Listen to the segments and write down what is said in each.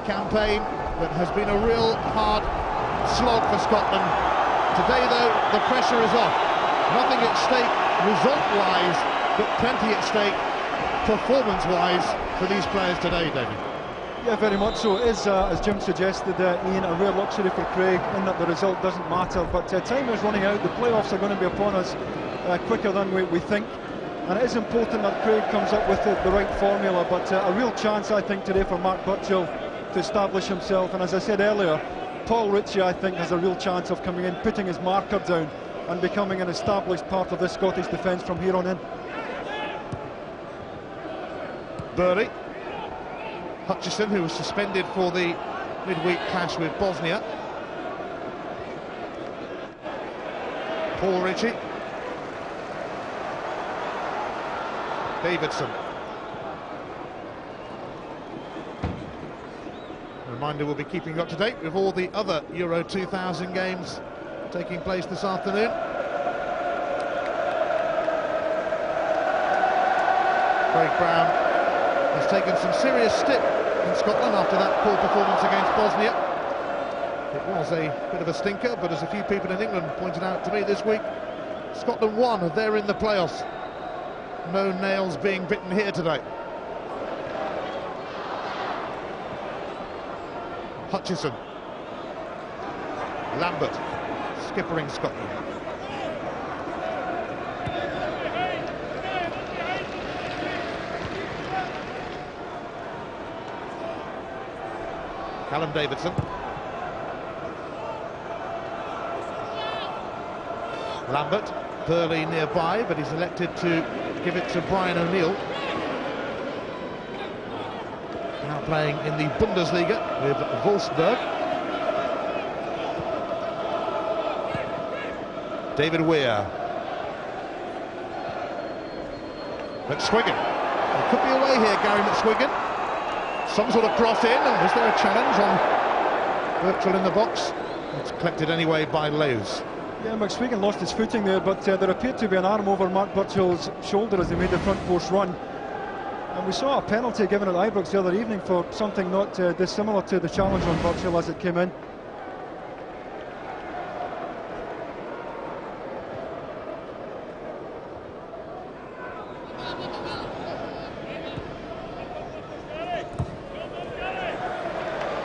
campaign that has been a real hard slog for Scotland. Today, though, the pressure is off. Nothing at stake result-wise, but plenty at stake performance-wise for these players today, David. Yeah, very much so. It is, as Jim suggested, Ian, a rare luxury for Craig in that the result doesn't matter. But time is running out. The playoffs are going to be upon us quicker than we think. And it is important that Craig comes up with the right formula. But a real chance, I think, today for Mark Burchill to establish himself. And as I said earlier, Paul Ritchie, I think, has a real chance of coming in, putting his marker down and becoming an established part of the Scottish defence from here on in. Burley. Hutchison, who was suspended for the midweek clash with Bosnia. Paul Ritchie. Davidson. Reminder, we'll be keeping you up to date with all the other Euro 2000 games taking place this afternoon. Craig Brown has taken some serious stick in Scotland after that poor performance against Bosnia. It was a bit of a stinker, but as a few people in England pointed out to me this week, Scotland won, they're in the playoffs. No nails being bitten here today. Hutchison. Lambert, skippering Scotland. Callum Davidson. Lambert, Burley nearby, but he's elected to give it to Brian O'Neill. Now playing in the Bundesliga with Wolfsburg. David Weir. McSwiggan. It could be away here, Gary McSwiggan. Some sort of cross in, and was there a challenge on Burchill in the box? It's collected anyway by Lewis. Yeah, McSwiggan lost his footing there, but there appeared to be an arm over Mark Burchill's shoulder as he made the front post run. And we saw a penalty given at Ibrox the other evening for something not dissimilar to the challenge on Burchill as it came in.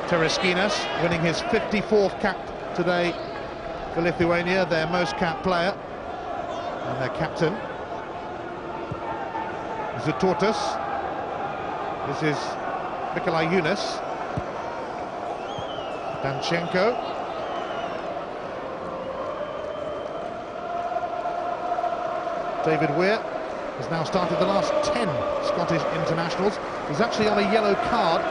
Tereskinas winning his 54th cap today for Lithuania, their most capped player, and their captain. Zutortas. This is Nikolai Yunus. Danchenko. David Weir has now started the last 10 Scottish internationals. He's actually on a yellow card.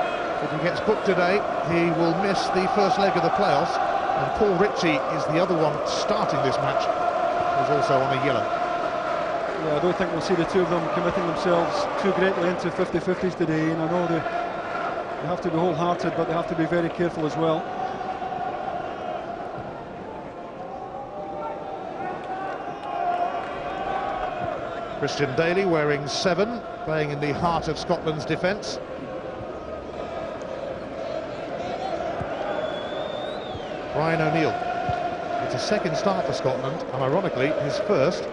If he gets booked today, he will miss the first leg of the playoffs. And Paul Ritchie is the other one starting this match, who's also on a yellow. Yeah, I don't think we'll see the two of them committing themselves too greatly into 50-50s today, and I know they have to be wholehearted, but they have to be very careful as well. Christian Daly wearing 7, playing in the heart of Scotland's defence. Brian O'Neill. It's a second start for Scotland, and ironically his first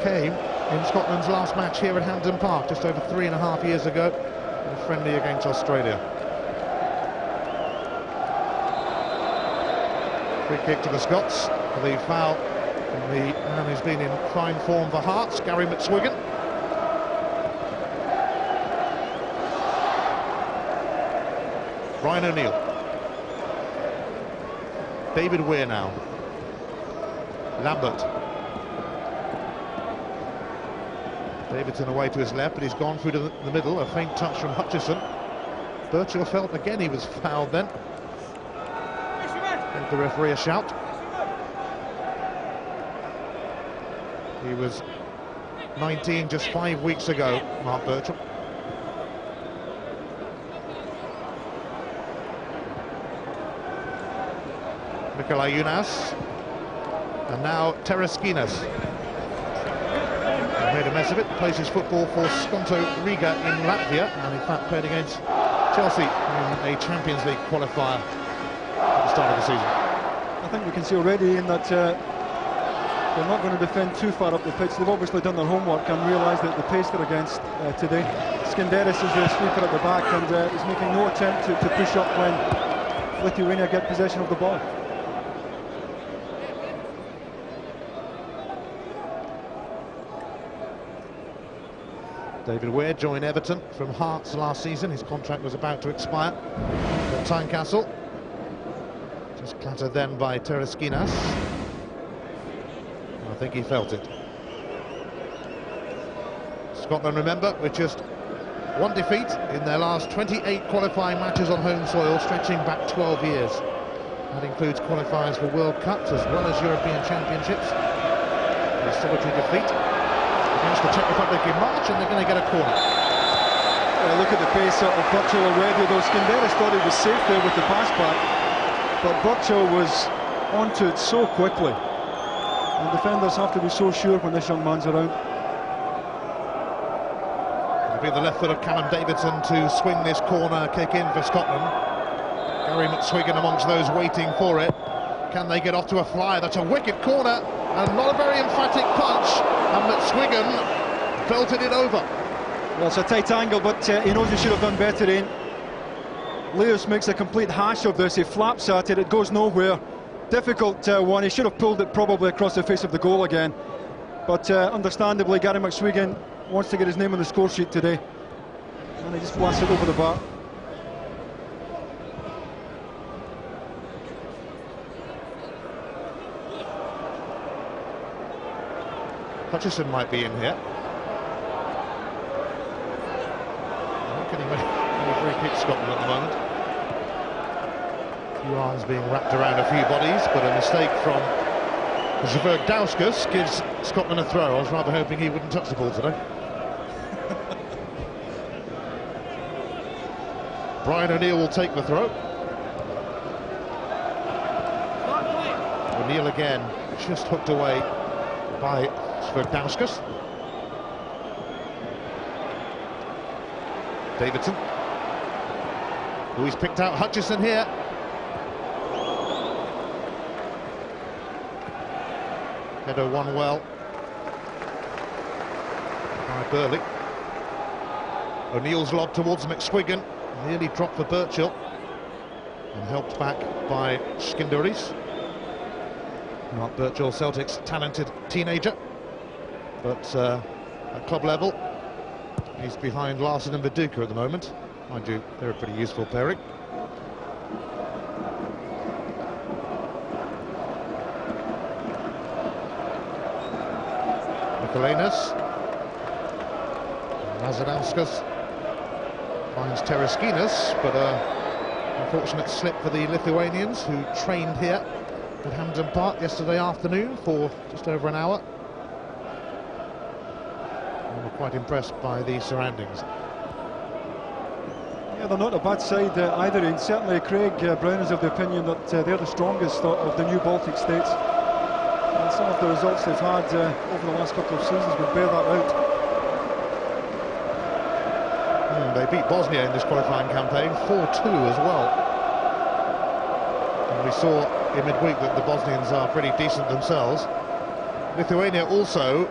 came in Scotland's last match here at Hampden Park just over 3.5 years ago, in a friendly against Australia. Free kick to the Scots for the foul from the man who's been in fine form for Hearts, Gary McSwiggan. Brian O'Neill. David Weir now. Lambert. Davidson away to his left, but he's gone through to the middle. A faint touch from Hutchison. Burchill felt again he was fouled then. Gave the referee a shout. He was 19 just 5 weeks ago, Mark Burchill. Nikolai Yunus, and now Tereskinas. He made a mess of it, plays his football for Skonto Riga in Latvia, and in fact played against Chelsea in a Champions League qualifier at the start of the season. I think we can see already in that they're not going to defend too far up the pitch. They've obviously done their homework and realised that the pace they're against today. Skinderis is the sweeper at the back and is making no attempt to push up when Lithuania get possession of the ball. David Weir joined Everton from Hearts last season. His contract was about to expire at Tynecastle. Just clattered then by Tereskinas. I think he felt it. Scotland, remember, with just one defeat in their last 28 qualifying matches on home soil, stretching back 12 years. That includes qualifiers for World Cups as well as European Championships. A solitary defeat against the Czech Republic in March, and they're going to get a corner. Look at the pace of Burchill already, though Skinderis thought he was safe there with the pass back, but Burchill was onto it so quickly, and defenders have to be so sure when this young man's around. It'll be the left foot of Callum Davidson to swing this corner kick in for Scotland. Gary McSwiggan amongst those waiting for it. Can they get off to a flyer? That's a wicked corner and not a very emphatic punch, and McSwiggan belted it over. Well, it's a tight angle, but he knows he should have done better, Ian. Leos makes a complete hash of this. He flaps at it, it goes nowhere. Difficult one. He should have pulled it probably across the face of the goal again, but understandably Gary McSwiggan wants to get his name on the score sheet today, and he just blasts it over the bar. Hutchison might be in here. Not getting any free kicks, Scotland at the moment. A few arms being wrapped around a few bodies, but a mistake from Zverdauskas gives Scotland a throw. I was rather hoping he wouldn't touch the ball today. Brian O'Neill will take the throw. O'Neill again, just hooked away by Zverdauskas. Davidson, who he's picked out Hutchison here. Header won well by Burley. O'Neill's lob towards McSwiggan, nearly dropped for Burchill, and helped back by Skinderis. Mark Burchill, Celtic's talented teenager, but at club level he's behind Larson and Viduka at the moment. Mind you, they're a pretty useful pairing. Michelenas. Lazadauskas finds Tereskinas, but an unfortunate slip for the Lithuanians, who trained here at Hampden Park yesterday afternoon for just over an hour. And we're quite impressed by the surroundings. Yeah, they're not a bad side either, and certainly Craig Brown is of the opinion that they're the strongest of the new Baltic states. And some of the results they've had over the last couple of seasons would bear that out. They beat Bosnia in this qualifying campaign, 4-2 as well. And we saw in midweek that the Bosnians are pretty decent themselves. Lithuania also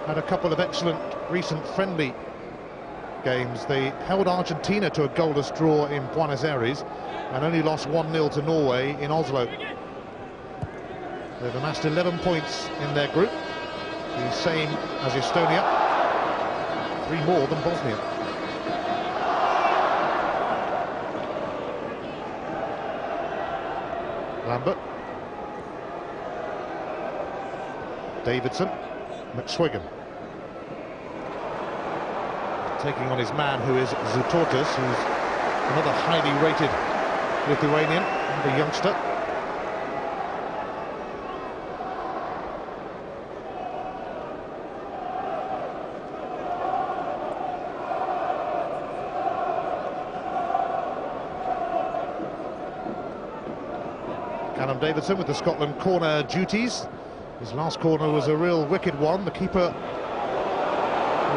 had a couple of excellent recent friendly games. They held Argentina to a goalless draw in Buenos Aires and only lost 1-0 to Norway in Oslo. They've amassed 11 points in their group, the same as Estonia, 3 more than Bosnia. Lambert, Davidson, McSwiggan, taking on his man who is Zutortas, who's another highly rated Lithuanian, the youngster. Callum Davidson with the Scotland corner duties. His last corner was a real wicked one. The keeper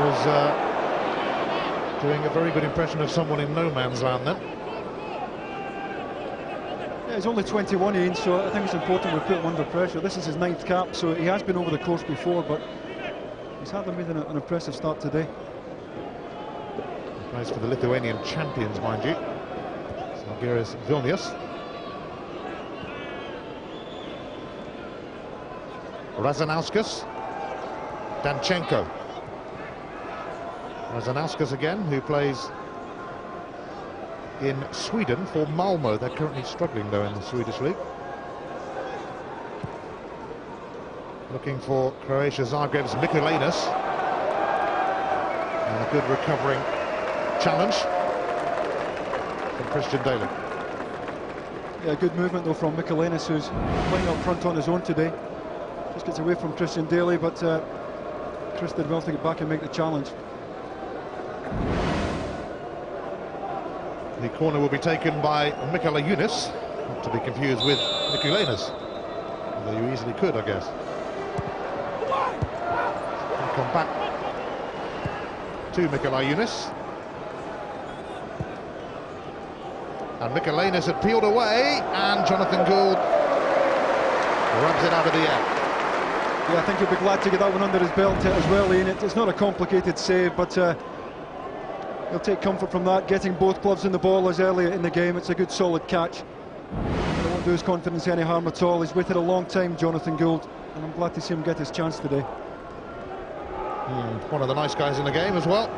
was Doing a very good impression of someone in no man's land then. Yeah, he's only 21, Ian, so I think it's important we put him under pressure. This is his 9th cap, so he has been over the course before, but he's hardly made an impressive start today. He plays for the Lithuanian champions, mind you. Žalgiris Vilnius. Razanauskas, Danchenko. Razanauskas again, who plays in Sweden for Malmö. They're currently struggling though in the Swedish league. Looking for Croatia Zagreb's Michalenus. And a good recovering challenge from Christian Daly. Yeah, good movement though from Michalenus, who's playing up front on his own today. Just gets away from Christian Daly, but Chris did well to get back and make the challenge. The corner will be taken by Michalenus, not to be confused with Michalenus, although you easily could, I guess. And come back to Michalenus. And Michalenus had peeled away, and Jonathan Gould rubs it out of the air. Yeah, I think he'll be glad to get that one under his belt as well, Ian. It's not a complicated save, but he'll take comfort from that, getting both gloves in the ball as early in the game. It's a good solid catch. It won't do his confidence any harm at all. He's waited a long time, Jonathan Gould, and I'm glad to see him get his chance today. One of the nice guys in the game as well.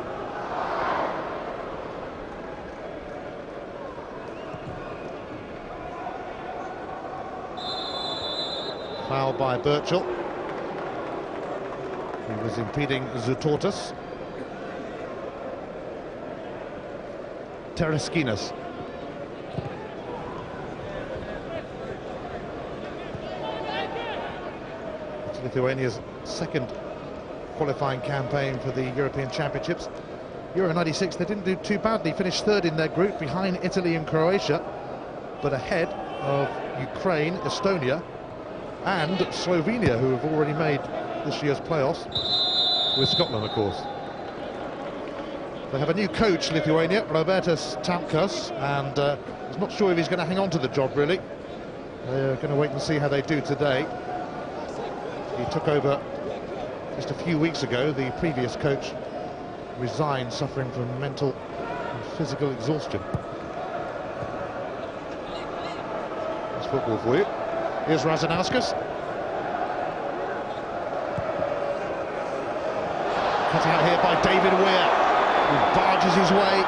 Foul by Birchall. He was impeding Zoutortas. Tereskinas. It's Lithuania's second qualifying campaign for the European Championships. Euro 96, they didn't do too badly, finished third in their group behind Italy and Croatia, but ahead of Ukraine, Estonia and Slovenia, who have already made this year's playoffs, with Scotland, of course. They have a new coach, Lithuania, Robertas Tamkas, and I'm not sure if he's going to hang on to the job, really. They're going to wait and see how they do today. He took over just a few weeks ago. The previous coach resigned, suffering from mental and physical exhaustion. That's football for you. Here's Razanauskas. Cut out here by David Weir, who barges his way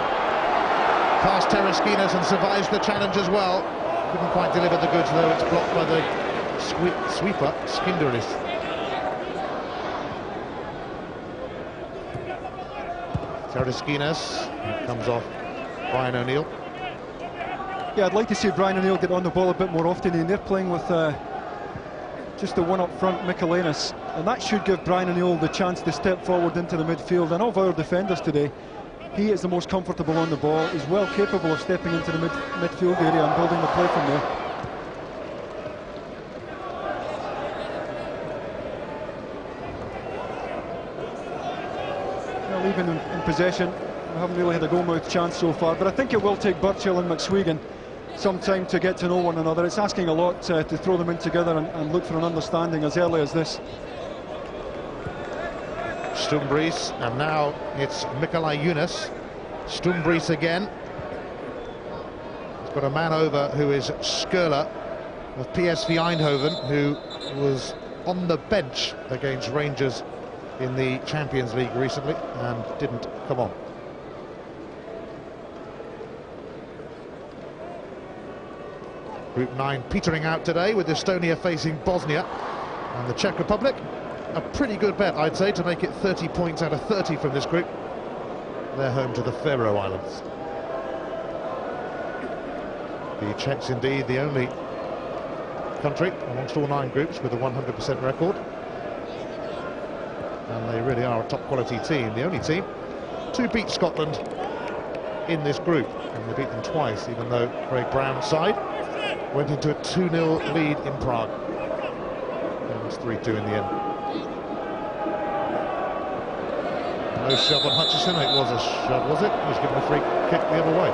past Tereskinas and survives the challenge as well. Couldn't quite deliver the goods though, it's blocked by the sweeper, Skinderis. Tereskinas comes off Brian O'Neill. Yeah, I'd like to see Brian O'Neill get on the ball a bit more often, and they're playing with just the one up front, Michalenus, and that should give Brian O'Neill the chance to step forward into the midfield. And of our defenders today, he is the most comfortable on the ball. He's well capable of stepping into the midfield area and building the play from there. Well, even in possession, we haven't really had a goal-mouth chance so far, but I think it will take Birchall and McSwegan some time to get to know one another. It's asking a lot to throw them in together and look for an understanding as early as this. Stumbries, and now it's Michalenus. Stumbries again. He's got a man over who is Skurla of PSV Eindhoven, who was on the bench against Rangers in the Champions League recently and didn't come on. Group 9 petering out today with Estonia facing Bosnia and the Czech Republic. A pretty good bet, I'd say, to make it 30 points out of 30 from this group. They're home to the Faroe Islands. The Czechs indeed the only country amongst all 9 groups with a 100% record. And they really are a top quality team, the only team to beat Scotland in this group. And they beat them twice, even though Craig Brown's side went into a 2-0 lead in Prague. It was 3-2 in the end. No shove on Hutchison. It was a shove, was it? He was given a free kick the other way.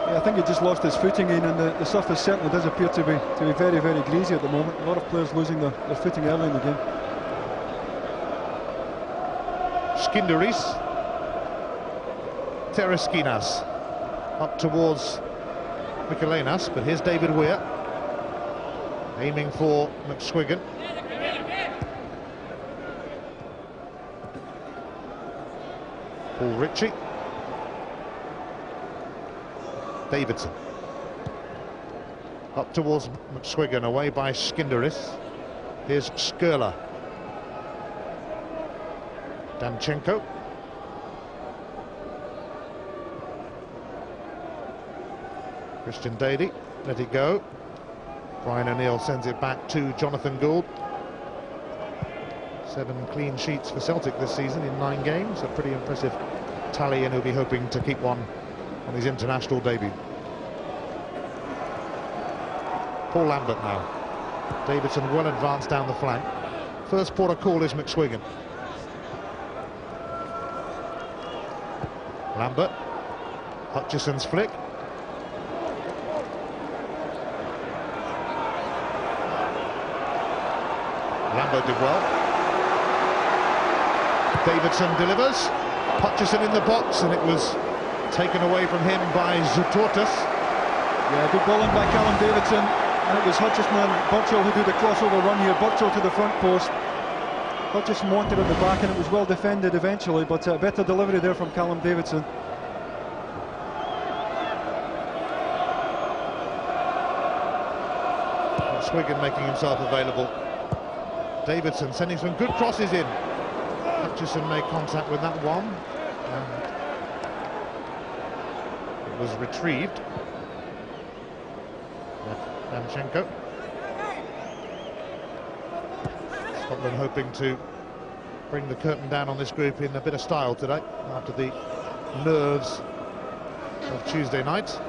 Yeah, I think he just lost his footing in, and the surface certainly does appear to be very, very greasy at the moment. A lot of players losing their footing early in the game. Skinderis. Tereskinas. Up towards Michelenas, but here's David Weir. Aiming for McSwiggan. Paul Ritchie. Davidson. Up towards McSwiggan, away by Skinderis. Here's Skurla. Danchenko. Christian Daly, let it go. Brian O'Neill sends it back to Jonathan Gould. 7 clean sheets for Celtic this season in 9 games. A pretty impressive tally, and he'll be hoping to keep one on his international debut. Paul Lambert now. Davidson well advanced down the flank. First port of call is McSwiggan. Lambert. Hutchison's flick. Lambert did well. Davidson delivers. Hutchison in the box, and it was taken away from him by Zoutortas. Yeah, good ball in by Callum Davidson, and it was Hutchison and Burchill who did the crossover run here. Burchill to the front post. Hutchison wanted at the back, and it was well defended eventually, but a better delivery there from Callum Davidson. Swiggan making himself available. Davidson sending some good crosses in. Hutchison made contact with that one, and it was retrieved. Danchenko. Scotland hoping to bring the curtain down on this group in a bit of style today, after the nerves of Tuesday night.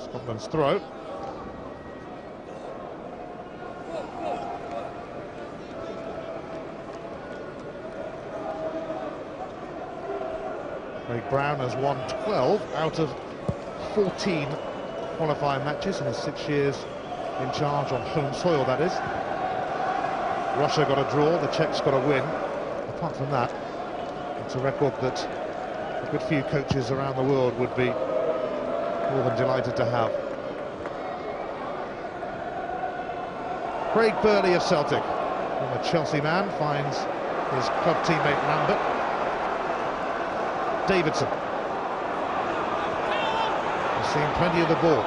Scotland's throw. Craig Brown has won 12 out of 14 qualifying matches in his 6 years in charge on home soil, that is. Russia got a draw, the Czechs got a win. Apart from that, it's a record that a good few coaches around the world would be more than delighted to have. Craig Burley of Celtic, former Chelsea man, finds his club teammate Lambert. Davidson. He's seen plenty of the ball.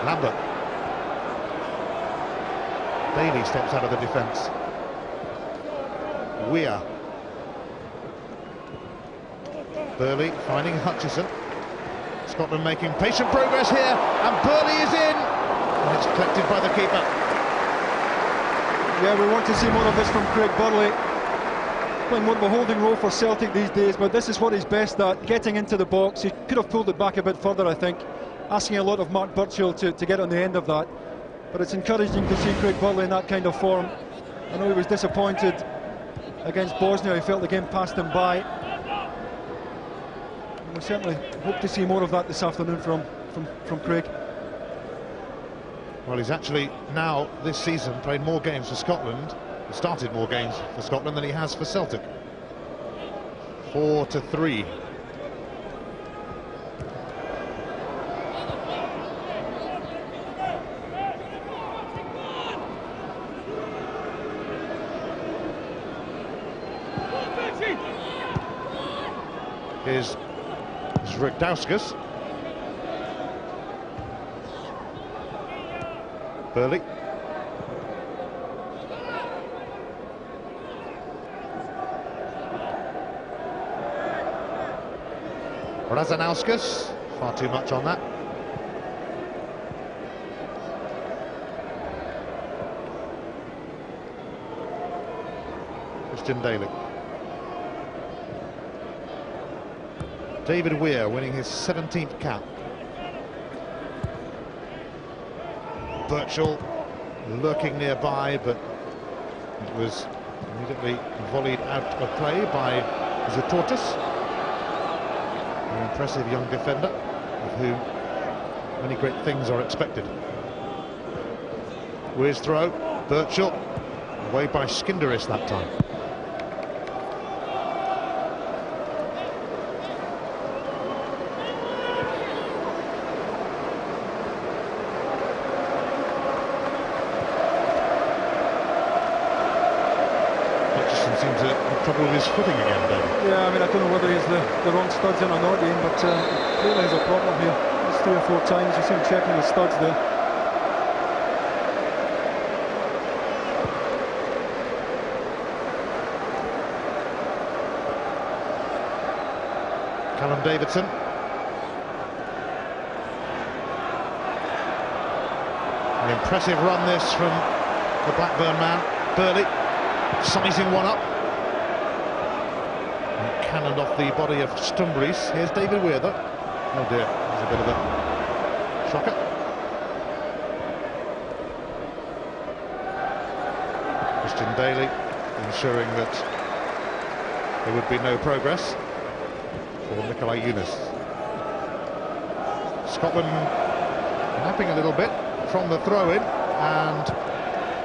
Lambert. Daly steps out of the defence. Weir. Burley finding Hutchison. Scotland making patient progress here, and Burley is in, and it's collected by the keeper. Yeah, we want to see more of this from Craig Burley. Playing more of a holding role for Celtic these days, but this is what he's best at, getting into the box. He could have pulled it back a bit further, I think, asking a lot of Mark Burchill to get on the end of that. But it's encouraging to see Craig Burley in that kind of form. I know he was disappointed against Bosnia. He felt the game passed him by. We certainly hope to see more of that this afternoon from Craig. Well, he's actually now this season played more games for Scotland, started more games for Scotland than he has for Celtic. 4-3. Here's Zrikdauskas. Burley. Razanauskas, far too much on that. Christian Daly. David Weir winning his 17th cap. Birchall lurking nearby, but it was immediately volleyed out of play by Zatortis, an impressive young defender of whom many great things are expected. Weir's throw, Birchall, away by Skinderis that time. Seems to have trouble with his footing again, David. Yeah, I mean, I don't know whether he's the wrong studs in or not, Ian, but clearly there's a problem here. It's 3 or 4 times you see him checking the studs there. Callum Davidson. An impressive run this from the Blackburn man, Burley. Sizing one up. And cannoned off the body of Stumbries. Here's David Weir though. Oh dear, there's a bit of a shocker. Christian Daly ensuring that there would be no progress for Nikolai Younis. Scotland napping a little bit from the throw-in, and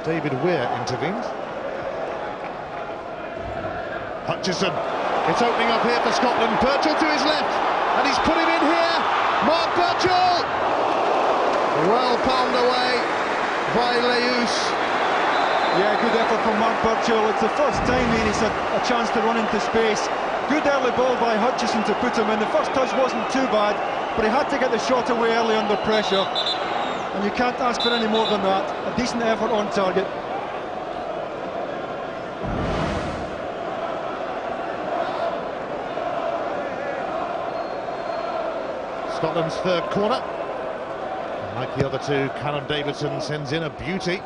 David Weir intervenes. Hutchison, it's opening up here for Scotland. Birchall to his left, and he's put him in here. Mark Birchall! Well palmed away by Leus. Yeah, good effort from Mark Birchall. It's the first time he's had a chance to run into space. Good early ball by Hutchison to put him in. The first touch wasn't too bad, but he had to get the shot away early under pressure. And you can't ask for any more than that. A decent effort on target. Scotland's third corner. And like the other two, Callum Davidson sends in a beauty,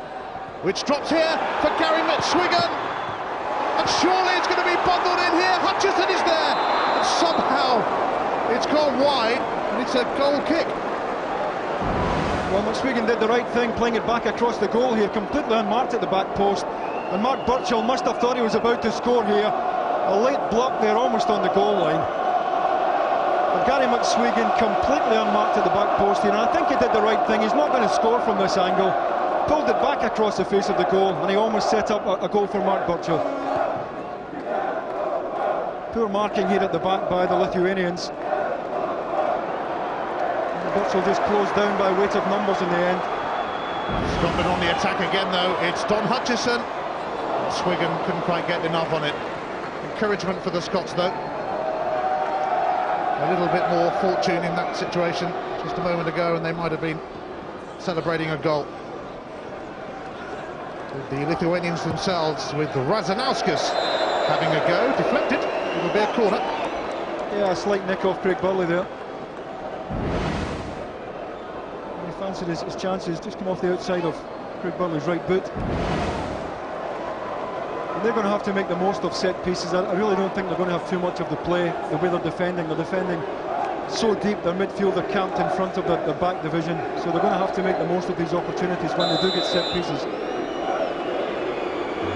which drops here for Gary McSwiggan. And surely it's going to be bundled in here. Hutchison is there. And somehow it's gone wide, and it's a goal kick. Well, McSwiggan did the right thing, playing it back across the goal here, completely unmarked at the back post. And Mark Birchall must have thought he was about to score here. A late block there, almost on the goal line. But Gary McSwiggan completely unmarked at the back post here, and I think he did the right thing. He's not going to score from this angle. Pulled it back across the face of the goal, and he almost set up a goal for Mark Birchall. Poor marking here at the back by the Lithuanians. And Birchall just closed down by weight of numbers in the end. Scotland on the attack again though. It's Don Hutchison. Swiggan couldn't quite get enough on it. Encouragement for the Scots though. A little bit more fortune in that situation just a moment ago, and they might have been celebrating a goal. With the Lithuanians themselves, with Razanauskas having a go, deflected. It will be a corner. Yeah, a slight nick off Craig Burley there. He fancied his chances, just come off the outside of Craig Burley's right boot. And they're going to have to make the most of set pieces. I really don't think they're going to have too much of the play, the way they're defending. They're defending so deep, their midfield are camped in front of the back division, so they're going to have to make the most of these opportunities when they do get set pieces.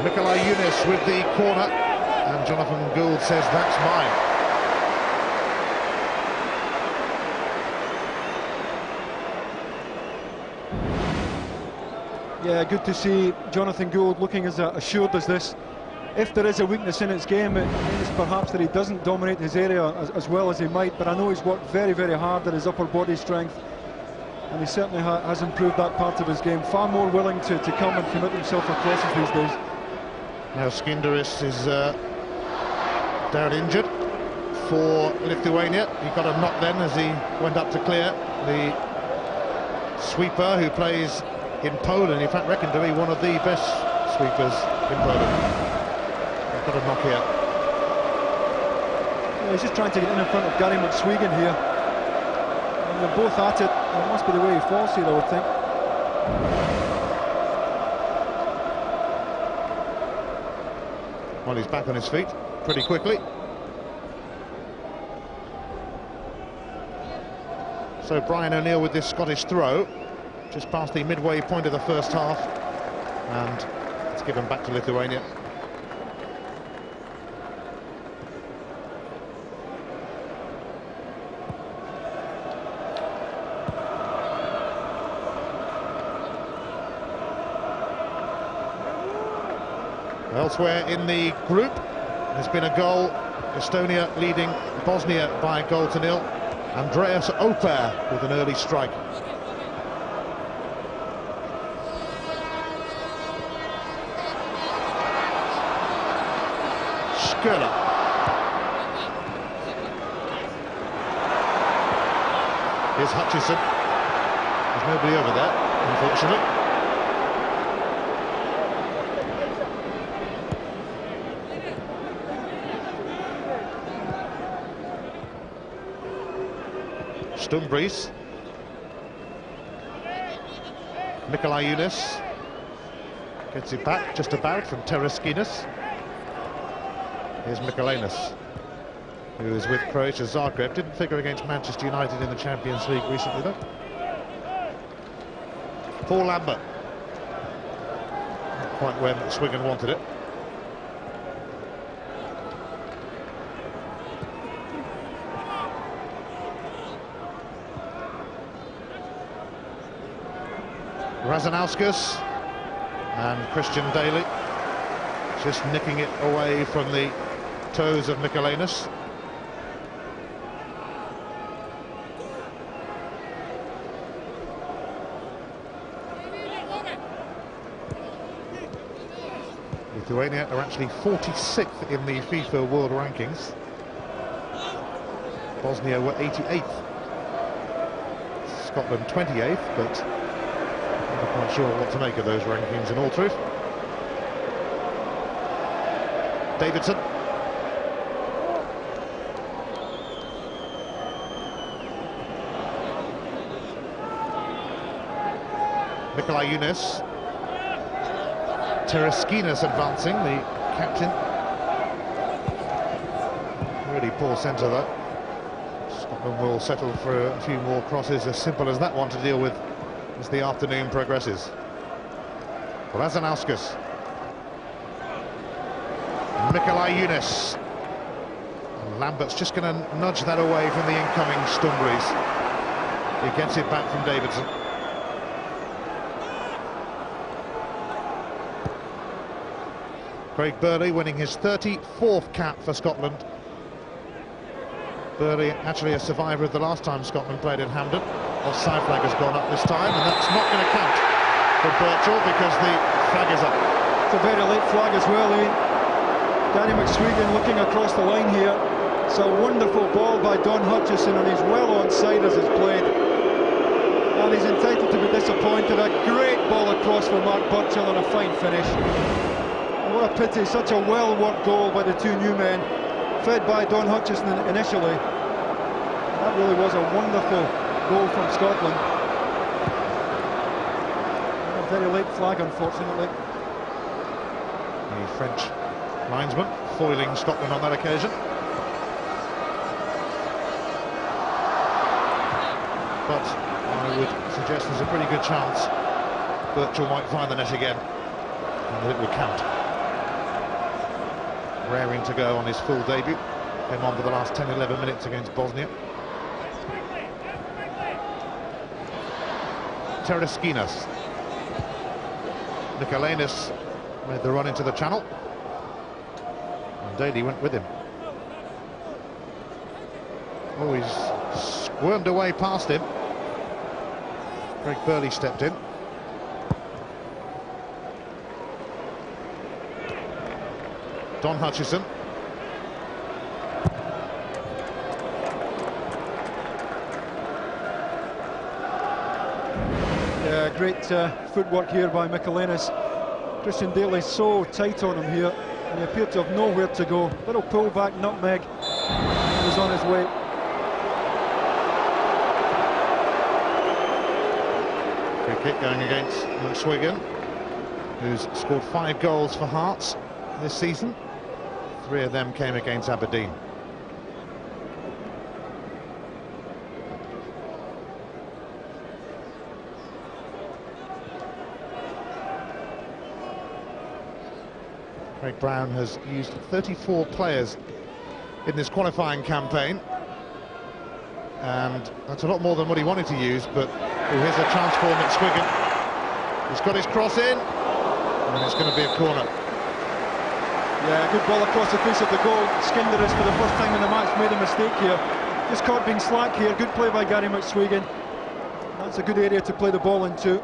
Nikolai Younis with the corner, and Jonathan Gould says that's mine. Yeah, good to see Jonathan Gould looking as assured as this. If there is a weakness in his game, it is perhaps that he doesn't dominate his area as well as he might, but I know he's worked very, very hard at his upper body strength, and he certainly has improved that part of his game. Far more willing to come and commit himself for crosses these days. Now Skinderis is down injured for Lithuania. He got a knock then as he went up to clear. The sweeper who plays in Poland, in fact reckoned to be one of the best sweepers in Poland. He's got a knock here. Yeah, he's just trying to get in front of Gary McSwiggan here. And they're both at it. It must be the way he falls here, I would think. Well, he's back on his feet pretty quickly. So Brian O'Neill with this Scottish throw, just past the midway point of the first half, and it's given back to Lithuania. Elsewhere in the group, there's been a goal. Estonia leading Bosnia by a goal to nil. Andreas Oper with an early strike. Skirla. Here's Hutchison. There's nobody over there, unfortunately. Stumbries. Nikolai Younis gets it back just about from Tereskinas. Here's Michalenus, who is with Croatia Zagreb. Didn't figure against Manchester United in the Champions League recently, though. Paul Lambert. Not quite when Swigan wanted it. Razanauskas and Christian Daly just nicking it away from the toes of Michalenus. Lithuania are actually 46th in the FIFA World Rankings. Bosnia were 88th. Scotland 28th, but I'm not quite sure what to make of those rankings in all truth. Davidson. Nikolai Younis. Tereskinas advancing, the captain. Really poor centre though. Scotland will settle for a few more crosses, as simple as that one to deal with as the afternoon progresses. Razanauskas. Nikolai Younis. And Lambert's just going to nudge that away from the incoming Stumbries. He gets it back from Davidson. Craig Burley winning his 34th cap for Scotland. Burley actually a survivor of the last time Scotland played in Hampden. Offside flag has gone up this time, and that's not going to count for Birchall because the flag is up. It's a very late flag as well, Ian. Danny McSweden looking across the line here. It's a wonderful ball by Don Hutchison, and he's well onside as it's played. And he's entitled to be disappointed. A great ball across for Mark Birchall and a fine finish. And what a pity, such a well-worked goal by the two new men, fed by Don Hutchison initially. That really was a wonderful goal from Scotland. A very late flag, unfortunately. The French linesman foiling Scotland on that occasion. But I would suggest there's a pretty good chance Birchall might find the net again and that it would count. Raring to go on his full debut. Came on for the last 10-11 minutes against Bosnia. Tereskinas. Michalenus made the run into the channel, and Daly went with him. Oh, he's squirmed away past him. Craig Burley stepped in. Don Hutchison. Yeah, great footwork here by Michalenus. Christian Daly so tight on him here, and he appeared to have nowhere to go. Little pull back nutmeg, he was on his way. Free kick going against McSweden, who's scored 5 goals for Hearts this season. 3 of them came against Aberdeen. Craig Brown has used 34 players in this qualifying campaign, and that's a lot more than what he wanted to use, but here's a chance for McSwiggan. He's got his cross in, and it's going to be a corner. Yeah, good ball across the face of the goal. Skinderis, for the first time in the match, made a mistake here. Just caught being slack here. Good play by Gary McSwiggan. That's a good area to play the ball into.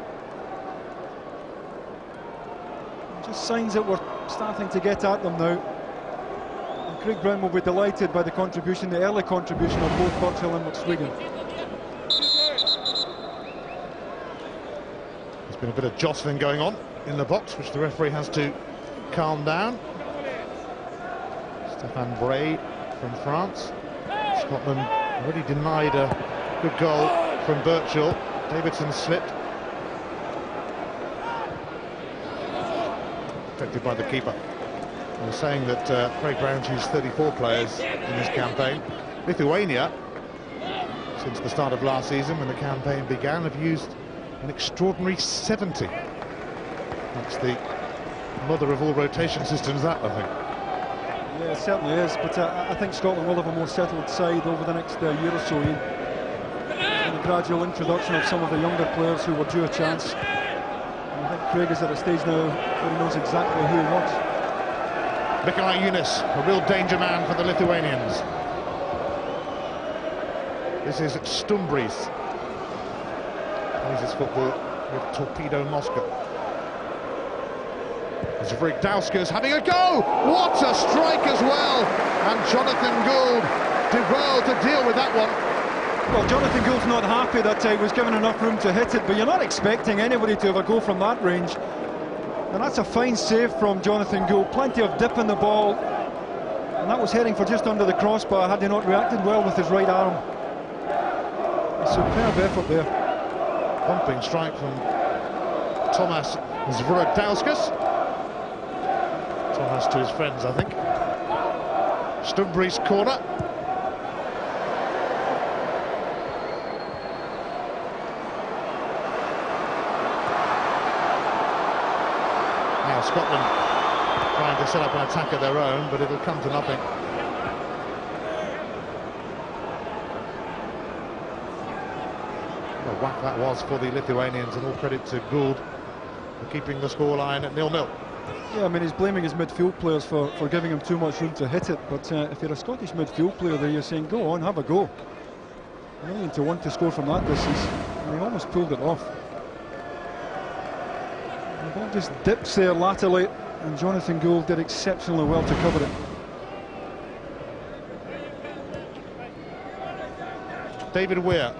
Just signs that we're starting to get at them now. And Craig Brown will be delighted by the contribution, the early contribution of both Burchill and McSwiggan. There's been a bit of jostling going on in the box, which the referee has to calm down. Stéphane Bray from France. Scotland already denied a good goal from Burchill. Davidson slipped. Protected by the keeper. I was saying that Craig Brown's used 34 players in this campaign. Lithuania, since the start of last season when the campaign began, have used an extraordinary 70. That's the mother of all rotation systems, that, I think. Yeah, it certainly is, but I think Scotland will have a more settled side over the next year or so, Ian. And the gradual introduction of some of the younger players who were due a chance. And I think Craig is at a stage now where he knows exactly who he wants. Mikolai Yunus, a real danger man for the Lithuanians. This is Stumbries. Plays his football with Torpedo Moscow. Dauskas having a go! What a strike as well! And Jonathan Gould did well to deal with that one. Well, Jonathan Gould's not happy that he was given enough room to hit it, but you're not expecting anybody to have a go from that range. And that's a fine save from Jonathan Gould. Plenty of dip in the ball. And that was heading for just under the crossbar had he not reacted well with his right arm. A superb effort there. Pumping strike from Thomas Dauskas. Thomas to his friends, I think. Stumbries corner. Now Scotland trying to set up an attack of their own, but it'll come to nothing. What a whack that was for the Lithuanians, and all credit to Gould for keeping the scoreline at 0-0. Yeah, I mean, he's blaming his midfield players for giving him too much room to hit it, but if you're a Scottish midfield player there, you're saying, go on, have a go. 1 to 1 to score from that distance, and he almost pulled it off. The ball just dips there laterally, and Jonathan Gould did exceptionally well to cover it. David Weir.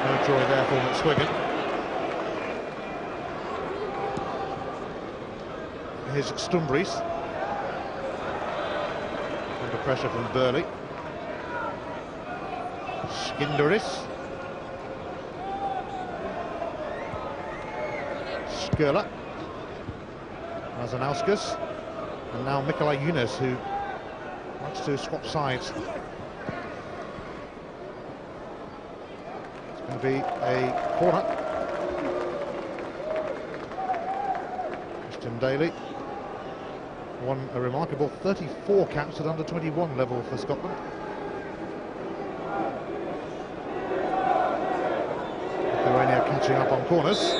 No joy there for McSwiggan. Here's Stumbries. Under pressure from Burley. Skinderis. Skurla. Razanauskas. And now Mikolai Yunus, who wants to swap sides. It's going to be a corner. Christian Daly won a remarkable 34 caps at under-21 level for Scotland. Lithuania catching up on corners.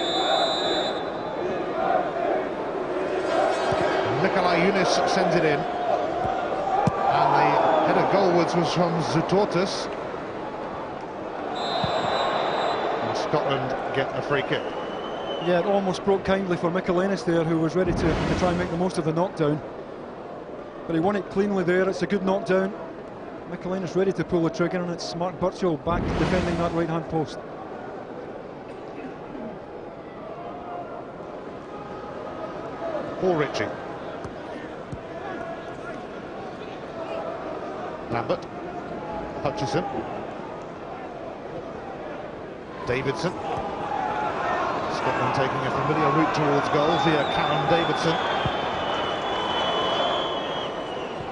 Mikolai Yunus sends it in, and the header goalwards was from Zutortas, and Scotland get a free kick. Yeah, it almost broke kindly for Michaelinis there, who was ready to try and make the most of the knockdown, but he won it cleanly there. It's a good knockdown. Michaelinis ready to pull the trigger, and it's Mark Burchill back defending that right hand post. Paul Ritchie. Lambert, Hutchison, Davidson. Scotland taking a familiar route towards goals here. Karen Davidson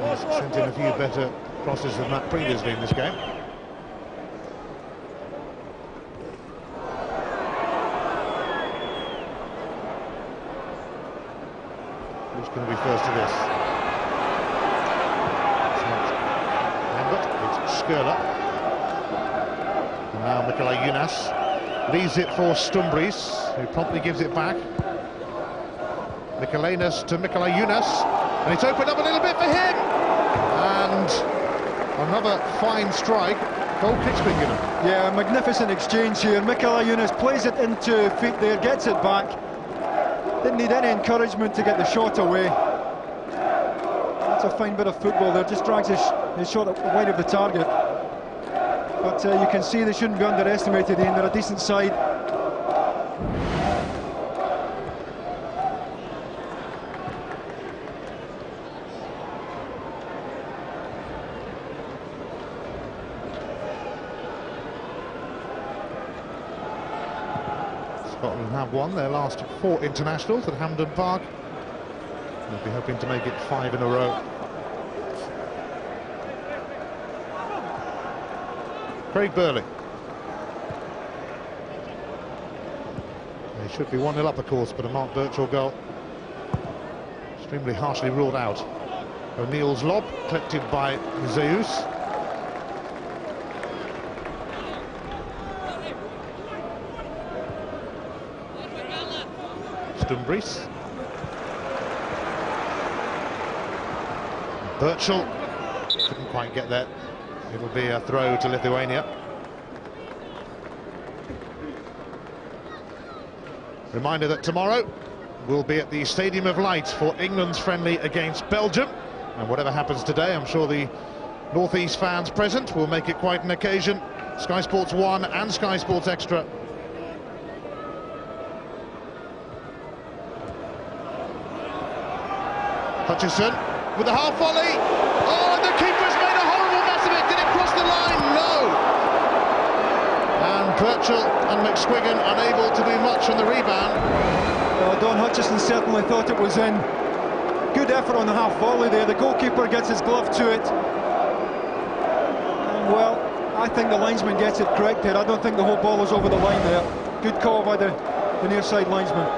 has sent in a few better crosses than that previously in this game. Who's going to be first to this? It's not Lambert, it's Schürrle. And now Michaela Younas leaves it for Stumbries, who promptly gives it back. Michaelinas to Michaela Younas, and it's opened up a little bit for him. And another fine strike. Goal kick's been given. Yeah, magnificent exchange here. Michaela Younas plays it into feet there, gets it back. Didn't need any encouragement to get the shot away. That's a fine bit of football there, just drags his shot wide of the target. But you can see they shouldn't be underestimated, Ian. They're a decent side. Scotland have won their last 4 internationals at Hampden Park. They'll be hoping to make it 5 in a row. Craig Burley. They should be 1-0 up, of course, but a Mark Birchall goal extremely harshly ruled out. O'Neill's lob collected by Zeus. Stumbries. Birchall couldn't quite get there. It'll be a throw to Lithuania. Reminder that tomorrow we'll be at the Stadium of Light for England's friendly against Belgium. And whatever happens today, I'm sure the North East fans present will make it quite an occasion. Sky Sports 1 and Sky Sports Extra. Hutchison with a half volley. Oh, the keeper's made a horrible mess of it. Did it cross the line? No. And Birchall and McSquiggan unable to do much on the rebound. Well, Don Hutchison certainly thought it was in. Good effort on the half volley there. The goalkeeper gets his glove to it. And well, I think the linesman gets it correct there. I don't think the whole ball was over the line there. Good call by the near side linesman.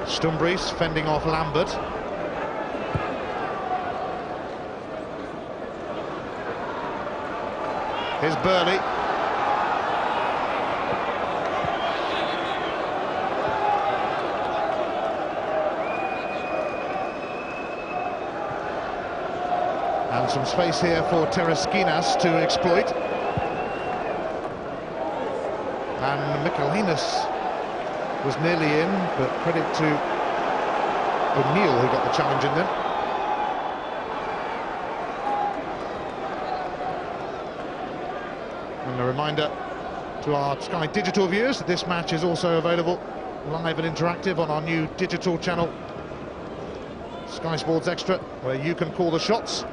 Stumbries fending off Lambert. Here's Burley. And some space here for Tereskinas to exploit. And Michaelinas was nearly in, but credit to O'Neill who got the challenge in then. And a reminder to our Sky Digital viewers that this match is also available live and interactive on our new digital channel, Sky Sports Extra, where you can call the shots.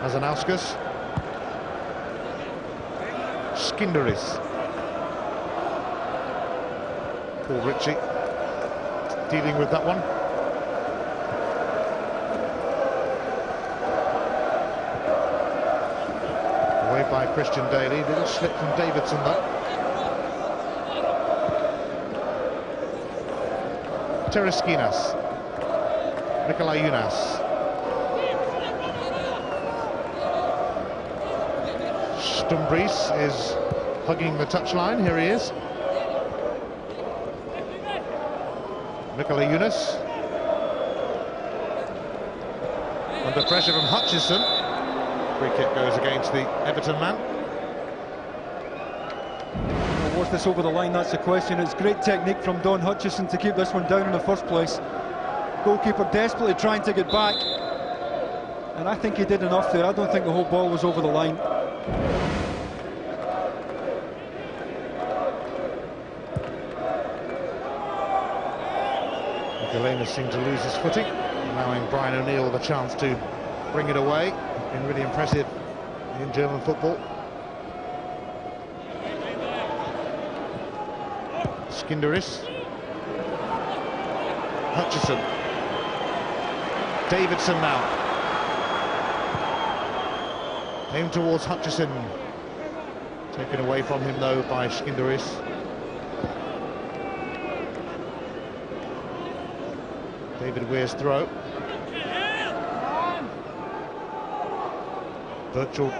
Azanauskas. Skinderis. Paul Ritchie dealing with that one. Away by Christian Daly. Little slip from Davidson though. Tereskinas. Michaela Younas. Stumbries is hugging the touchline. Here he is. Michaela Younas. Under pressure from Hutchison. Free kick goes against the Everton man. Well, was this over the line? That's the question. It's great technique from Don Hutchison to keep this one down in the first place. Goalkeeper desperately trying to get back. And I think he did enough there. I don't think the whole ball was over the line. Galena seemed to lose his footing, allowing Brian O'Neill the chance to bring it away. Been really impressive in German football. Skinderis. Hutchison. Davidson now. Aim towards Hutchison. Taken away from him though by Skinderis. David Weir's throw. Birchall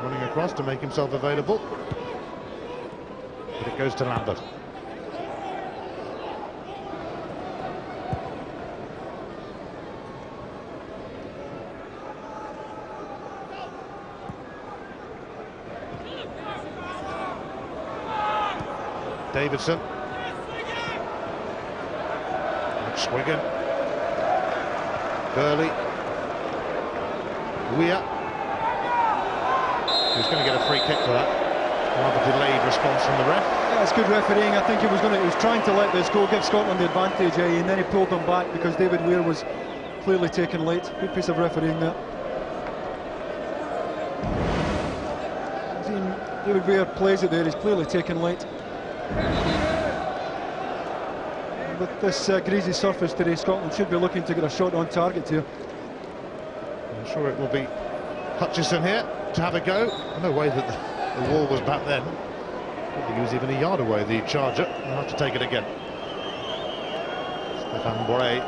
running across to make himself available. But it goes to Lambert. Davidson. Swiggan. Burley. Weir. He's going to get a free kick for that. Rather delayed response from the ref. Yeah, it's good refereeing. I think he was trying to let this go, give Scotland the advantage, and then he pulled them back because David Weir was clearly taken late. Good piece of refereeing there. David Weir plays it there. He's clearly taken late. With this greasy surface today, Scotland should be looking to get a shot on target here. I'm sure it will be Hutchison here to have a go. No way that the wall was back then. I think he was even a yard away, the charger. He'll have to take it again. Stefan Bray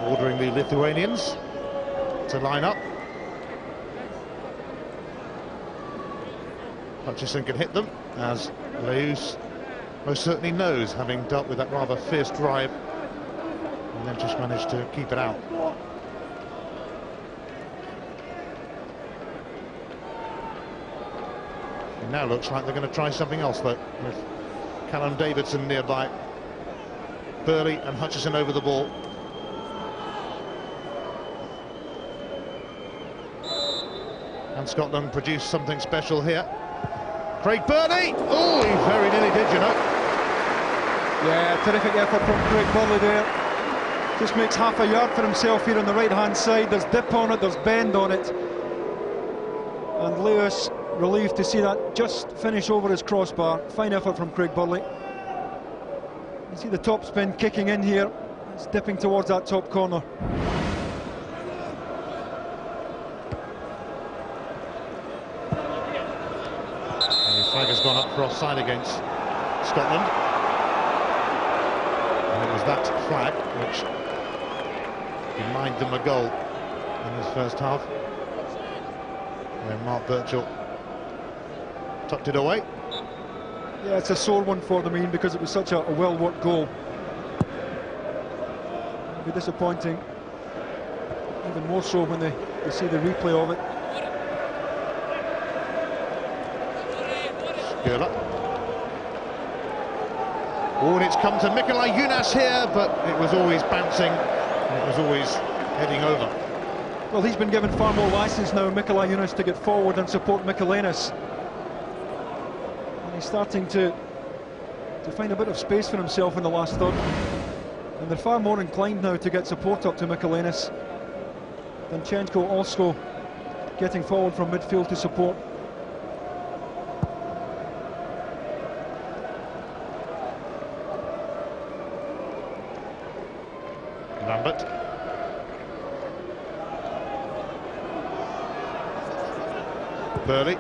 ordering the Lithuanians to line up. Hutchison can hit them, as Leus most certainly knows, having dealt with that rather fierce drive and then just managed to keep it out. It now looks like they're going to try something else though, with Callum Davidson nearby. Burley and Hutchison over the ball. And Scotland produced something special here. Craig Burley! Oh, he very nearly did, you know. Yeah, terrific effort from Craig Burley there. Just makes half a yard for himself here on the right-hand side. There's dip on it, there's bend on it. And Lewis relieved to see that just finish over his crossbar. Fine effort from Craig Burley. You see the top spin kicking in here. It's dipping towards that top corner. Flag has gone up for offside against Scotland, and it was that flag which denied them a goal in this first half, when Mark Birchall tucked it away. Yeah, it's a sore one for them, Ian, because it was such a well-worked goal. It'll be disappointing, even more so when they see the replay of it. Oh, and it's come to Mikolaj Junas here, but it was always bouncing, and it was always heading over. Well, he's been given far more licence now, Mikolaj Junas, to get forward and support Michelenis. And he's starting to find a bit of space for himself in the last third. And they're far more inclined now to get support up to Michelenis than Chenko also getting forward from midfield to support. Lambert. Burley.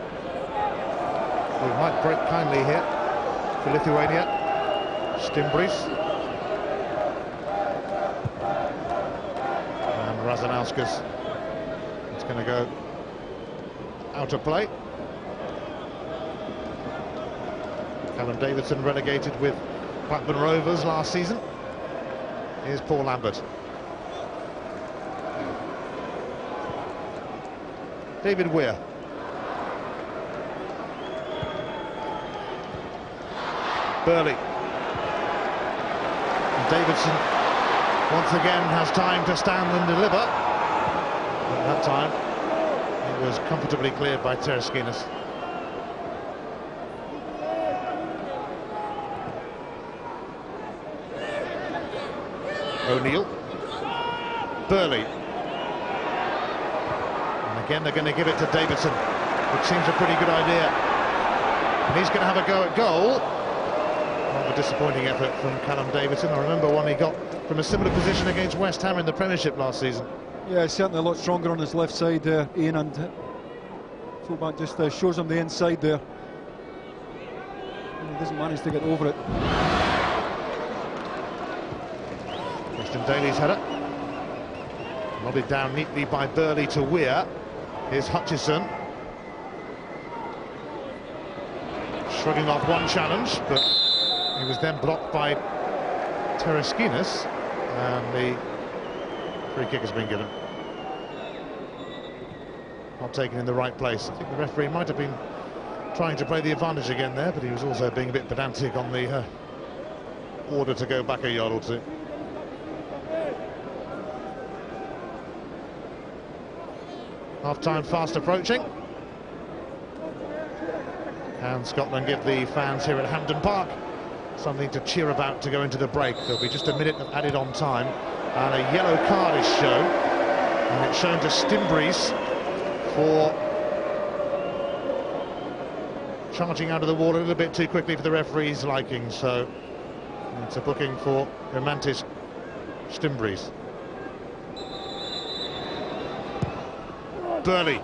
We might break kindly here for Lithuania. Stimbris. And Razanauskas. It's going to go out of play. Callum Davidson relegated with Blackburn Rovers last season. Here's Paul Lambert. David Weir. Burley. And Davidson once again has time to stand and deliver. At that time, it was comfortably cleared by Tereskinas. O'Neill. Burley. And again they're going to give it to Davidson, which seems a pretty good idea. And he's going to have a go at goal. Rather disappointing effort from Callum Davidson. I remember one he got from a similar position against West Ham in the Premiership last season. Yeah, he's certainly a lot stronger on his left side there, Ian, and fullback just shows him the inside there. And he doesn't manage to get over it. Christian Daly's header. Nodded down neatly by Burley to Weir. Here's Hutchison. Shrugging off one challenge, but he was then blocked by Tereskinas, and the free kick has been given. Not taken in the right place. I think the referee might have been trying to play the advantage again there, but he was also being a bit pedantic on the order to go back a yard or two. Half-time fast approaching. And Scotland give the fans here at Hampden Park something to cheer about to go into the break. There'll be just a minute of added on time, and a yellow card is shown, and it's shown to Stimbries for charging out of the wall a little bit too quickly for the referee's liking. So it's a booking for Romantis Stimbries. Burley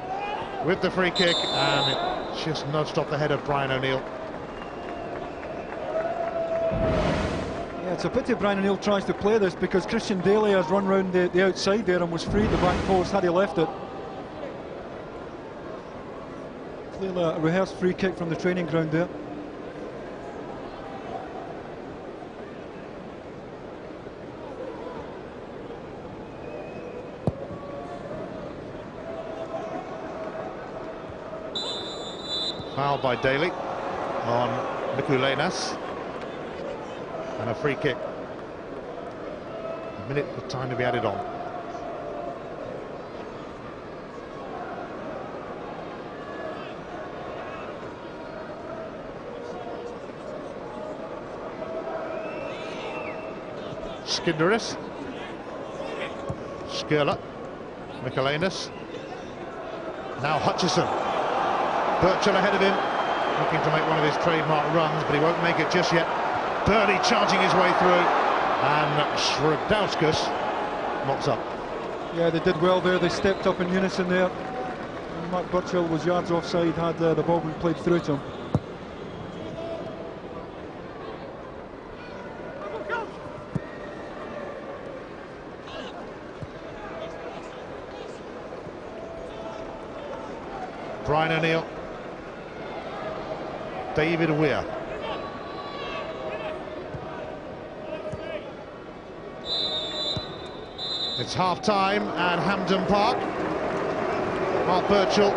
with the free kick, and it just nudged off the head of Brian O'Neill. Yeah, it's a pity Brian O'Neill tries to play this, because Christian Daly has run round the outside there and was free at the back post had he left it. Clearly a rehearsed free kick from the training ground there. Foul by Daly on Mikulenas, and a free kick. A minute of time to be added on. Skinderis, Skirla, Mikulenas, now Hutchison. Birchall ahead of him, looking to make one of his trademark runs, but he won't make it just yet. Burley charging his way through, and Shreddauskas mops up. Yeah, they did well there. They stepped up in unison there. And Mark Birchall was yards offside had the ball been played through to him. Brian O'Neill, David Weir. It's half-time at Hampden Park. Mark Birchall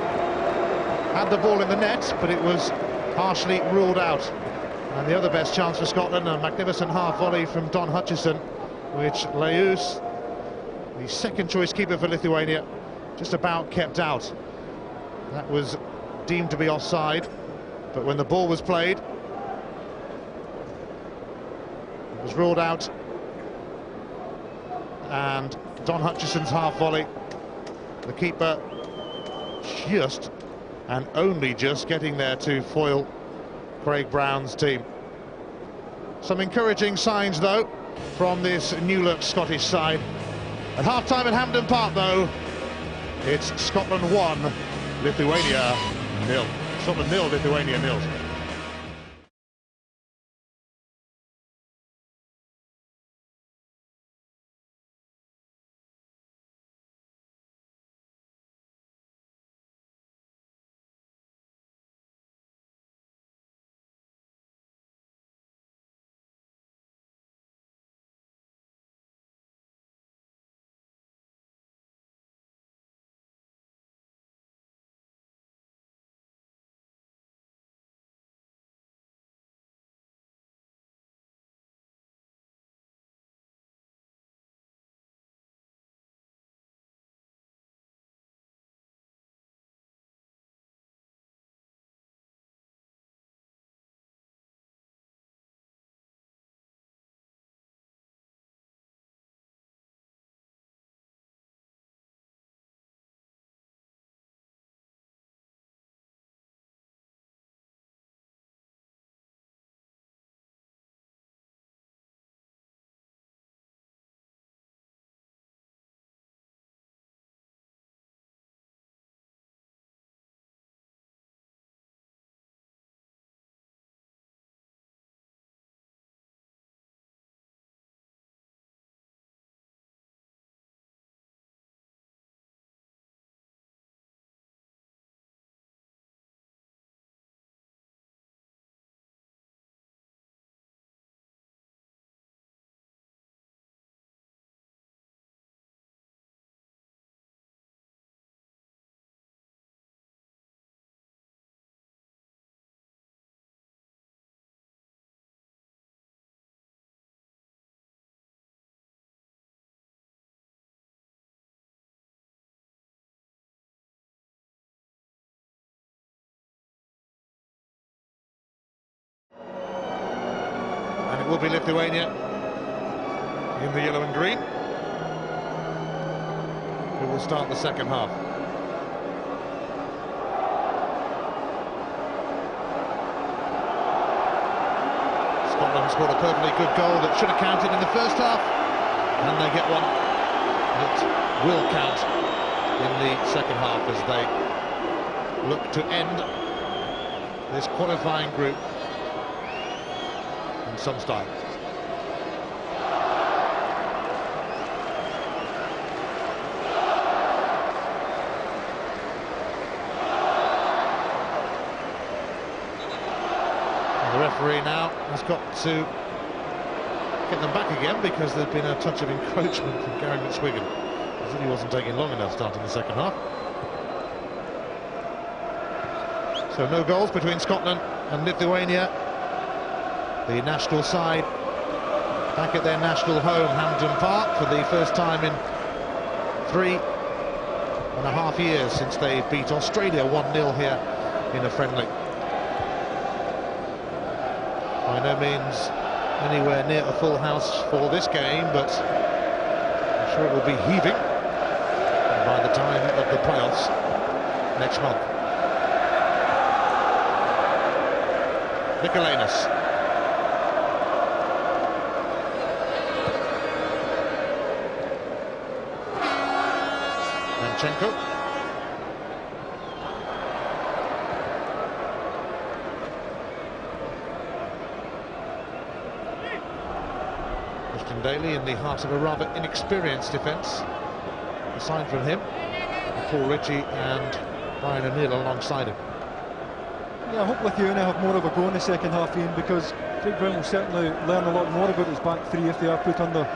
had the ball in the net, but it was harshly ruled out. And the other best chance for Scotland, a magnificent half volley from Don Hutchison, which Leus, the second choice keeper for Lithuania, just about kept out. That was deemed to be offside, but when the ball was played, it was ruled out, and Don Hutchison's half volley, the keeper just and only just getting there to foil Craig Brown's team. Some encouraging signs though from this new-look Scottish side. At half-time at Hampden Park though, it's Scotland 1, Lithuania 0. Scotland 0, Lithuania 0. will be Lithuania in the yellow and green, who will start the second half. Scotland scored a perfectly good goal that should have counted in the first half, and they get one that will count in the second half as they look to end this qualifying group in some style. The referee now has got to get them back again because there's been a touch of encroachment from Gary McSwiggan. He said he wasn't taking long enough starting the second half. So no goals between Scotland and Lithuania. The national side back at their national home, Hampden Park, for the first time in 3.5 years since they beat Australia 1-0 here in a friendly. By no means anywhere near a full house for this game, but I'm sure it will be heaving by the time of the playoffs next month. Nicolanus. Danchenko. Daly in the heart of a rather inexperienced defence. Aside from him, Paul Ritchie and Brian O'Neill alongside him. Yeah, I hope Lithuania have more of a go in the second half, Ian, because Craig Brown will certainly learn a lot more about his back three if they are put under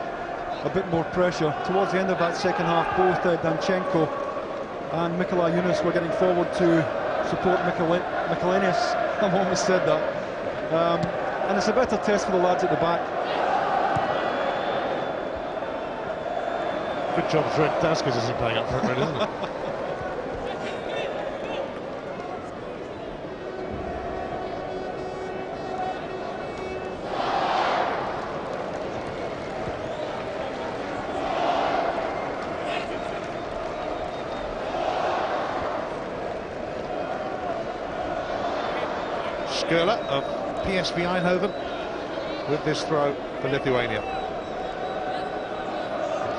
a bit more pressure. Towards the end of that second half, both Danchenko and Mikola Yunus were getting forward to support Nicolanus. I've almost said that. And it's a better test for the lads at the back. Good job Fred Daskis isn't playing up front, really, isn't it? Skurla of PSV Eindhoven with this throw for Lithuania.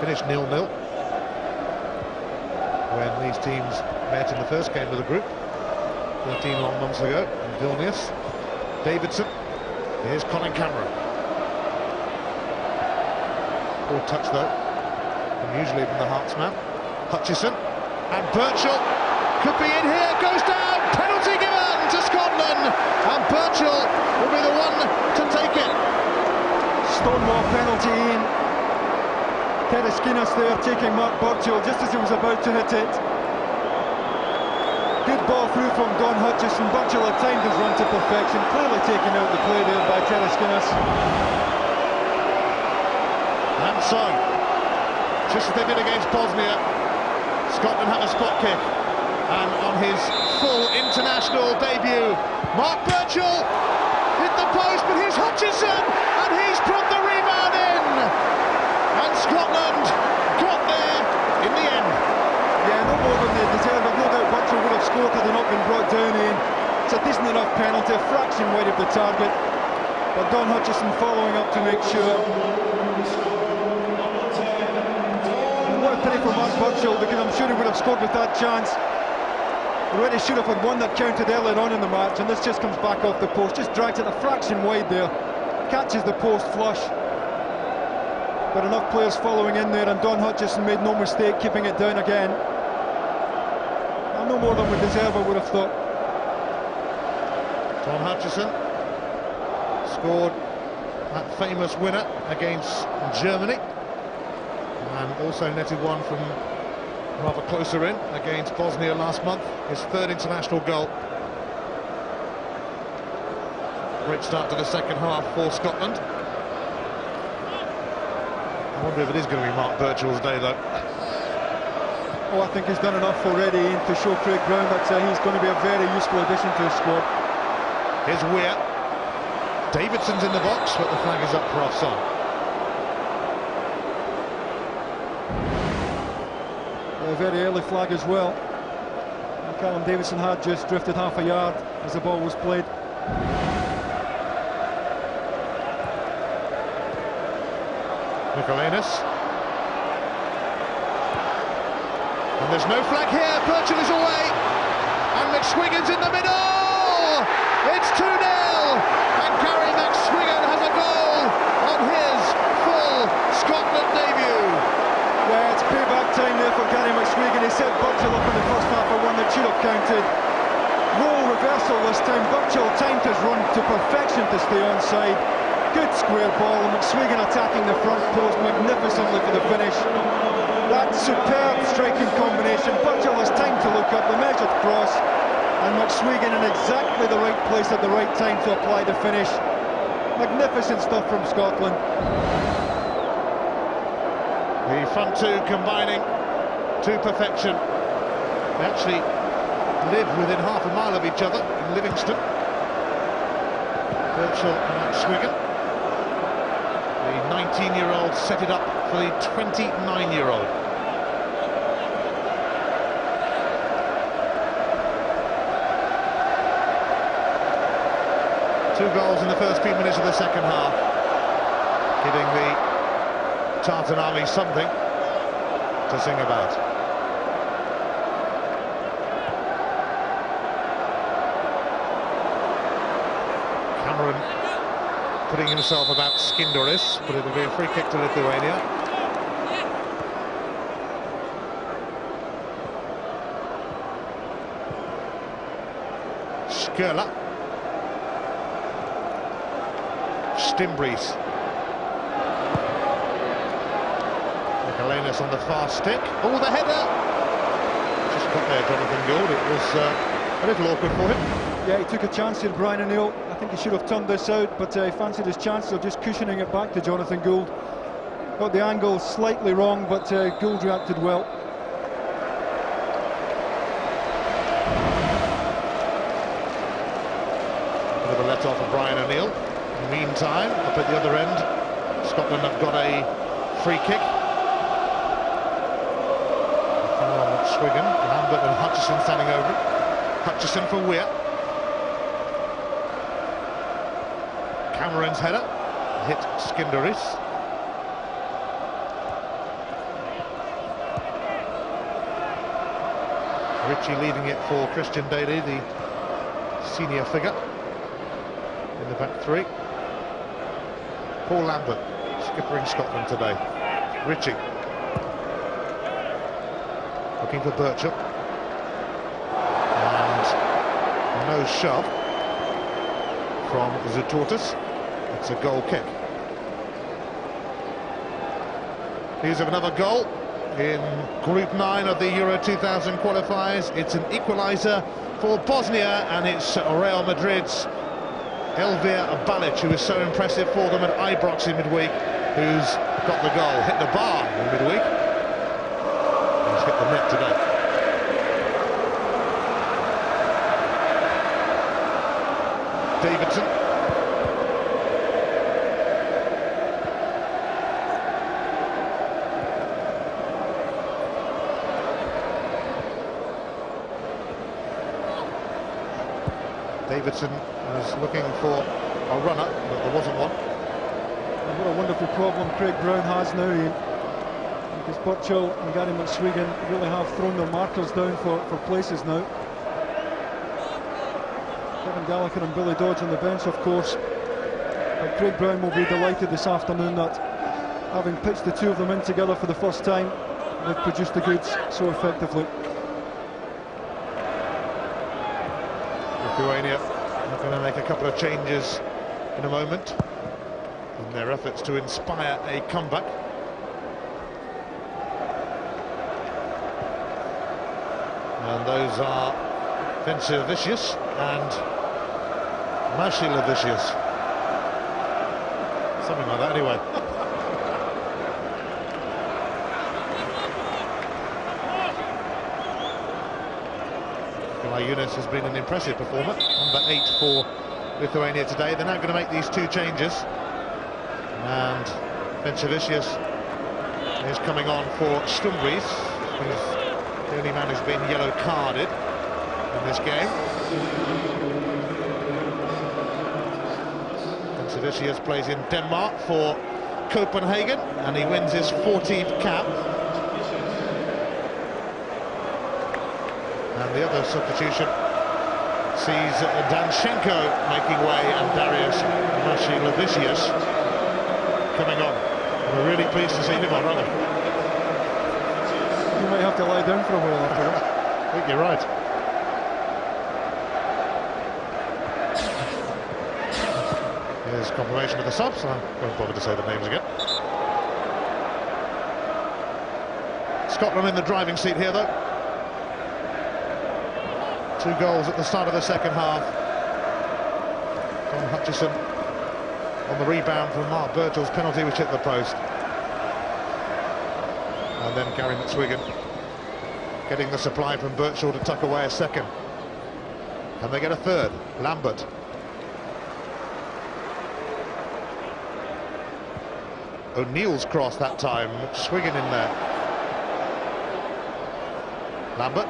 Finished 0-0 when these teams met in the first game of the group 13 long months ago in Vilnius. Davidson, here's Colin Cameron. Poor touch though, unusually from the Hearts man. Hutchison and Birchall could be in here, goes down, penalty given to Scotland, and Birchall will be the one to take it. Stonewall penalty, Ian. Tereskinas there taking Mark Birchall just as he was about to hit it. Good ball through from Don Hutchison. Birchall had timed his run to perfection, clearly taking out the play there by Tereskinas. And so, just as they did against Bosnia, Scotland have a spot kick. And on his full international debut, Mark Birchall hit the post, but here's Hutchison, and he's put the rebound in. And Scotland got there in the end. Yeah, no more than they deserve. I've no doubt Birchall would have scored had they not been brought down in. It's a decent enough penalty, a fraction wide of the target. But Don Hutchison following up to make sure. And what a pity for Mark Birchall, because I'm sure he would have scored with that chance. He really should have had one that counted earlier on in the match, and this just comes back off the post. Just drags it a fraction wide there. Catches the post flush. But enough players following in there, and Don Hutchison made no mistake keeping it down again. Well, no more than we deserve, I would have thought. Don Hutchison scored that famous winner against Germany, and also netted one from rather closer in against Bosnia last month, his third international goal. Great start to the second half for Scotland. I wonder if it is going to be Mark Birchall's day, though. Oh, I think he's done enough already to show Craig Brown that he's going to be a very useful addition to his squad. Here's Weir. Davidson's in the box, but the flag is up for offside. A very early flag as well. And Callum Davidson had just drifted half a yard as the ball was played. Nicolanus. And there's no flag here, Birchall is away, and McSwiggan's in the middle! It's 2-0, and Gary McSwiggan has a goal on his full Scotland debut. Yeah, it's payback time there for Gary McSwiggan. He set Birchall up in the first half for one that should have counted. Role reversal this time. Birchall timed his run to perfection to stay onside. Good square ball, and McSwiggan attacking the front post magnificently for the finish. That superb striking combination. Birchall has time to look up, the measured cross, and McSwiggan in exactly the right place at the right time to apply the finish. Magnificent stuff from Scotland. The front two combining to perfection. They actually live within half a mile of each other in Livingston. Birchall and McSwiggan. The 19-year-old set it up for the 29-year-old. Two goals in the first few minutes of the second half, giving the Tartan Army something to sing about. Cameron putting himself about Skinderis, but it will be a free kick to Lithuania. Skurla. Stimbries. Nicolanus on the far stick. Oh, the header! Just got there, Jonathan Gould. It was a little awkward for him. Yeah, he took a chance here, Brian O'Neill. I think he should have turned this out, but he fancied his chance of just cushioning it back to Jonathan Gould. Got the angle slightly wrong, but Gould reacted well. Bit of a let-off of Brian O'Neill. In the meantime, up at the other end, Scotland have got a free kick. Swiggan, Lambert and Hutchison standing over it. Hutchison for Weir. Cameron's header hit Skinderis. Ritchie leaving it for Christian Daly, the senior figure in the back three. Paul Lambert skippering Scotland today. Ritchie looking for Birchall, and no shove from Zutortis. It's a goal kick. News of another goal in Group 9 of the Euro 2000 qualifiers. It's an equaliser for Bosnia, and it's Real Madrid's Elvir Balic, who was so impressive for them at Ibrox in midweek, who's got the goal. Hit the bar in midweek. He's hit the net today. Davidson. Davidson was looking for a runner, but there wasn't one. And what a wonderful problem Craig Brown has now, Ian, because Birchall and Gary McSwiggan really have thrown their markers down for places now. Kevin Gallagher and Billy Dodge on the bench, of course, but Craig Brown will be delighted this afternoon that, having pitched the two of them in together for the first time, they've produced the goods so effectively. Lithuania are going to make a couple of changes in a moment in their efforts to inspire a comeback. And those are Vencevicius and Mashilavicius. Something like that, anyway. Yunus has been an impressive performer, number 8 for Lithuania today. They're now going to make these 2 changes. And Vencevicius is coming on for Stumbries, who's the only man who's been yellow carded in this game. Vencevicius plays in Denmark for Copenhagen, and he wins his 14th cap. And the other substitution sees Danchenko making way and Darius Mashilevicius coming on. We're really pleased to see him on, aren't we? You might have to lie down for a while after that. I think you're right. Here's confirmation of the subs. I won't bother to say the names again. Scotland in the driving seat here, though. 2 goals at the start of the second half. Tom Hutchison on the rebound from Mark Birchall's penalty, which hit the post. And then Gary McSwiggan getting the supply from Birchall to tuck away a second. And they get a third. Lambert. O'Neill's cross that time. McSwiggan in there. Lambert.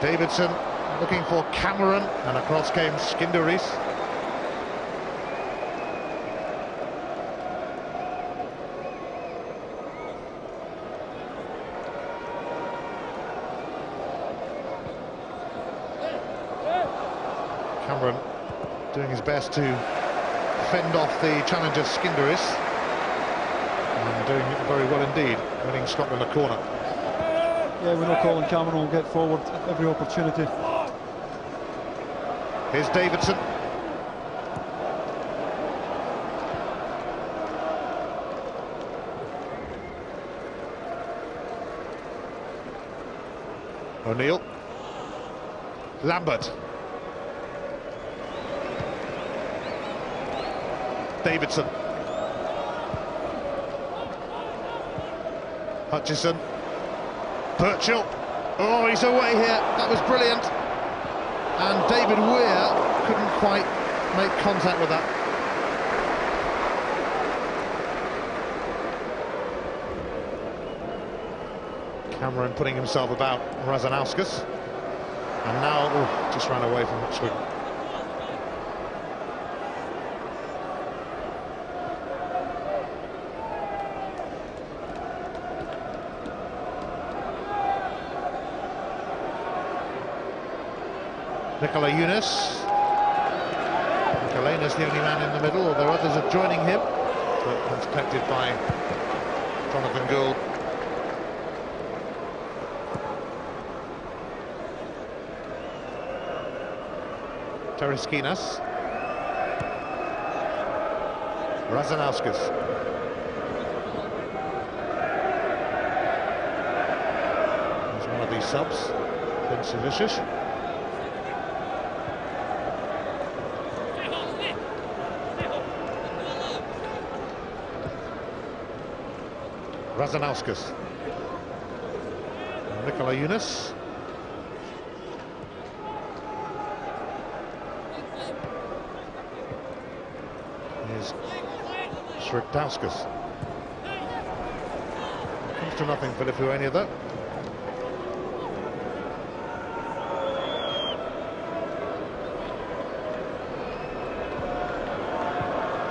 Davidson looking for Cameron, and across came Skinderis. Cameron doing his best to fend off the challenger Skinderis, and doing it very well indeed, winning Scotland a corner. Yeah, we know Colin Cameron will get forward every opportunity. Here's Davidson. O'Neill. Lambert. Davidson. Hutchison. Birchall. Oh, he's away here. That was brilliant. And David Weir couldn't quite make contact with that. Cameron putting himself about Razanauskas. And now, just ran away from McSwiggan. Nicola Younis. Nicolaina's the only man in the middle, although others are joining him. But that's protected by Jonathan Gould. Tereskinas. Razanauskas. There's one of these subs. Vencevicius. Razanauskas. Nicola Younis. Here's Srikdauskas. Comes to nothing for Lithuania, though.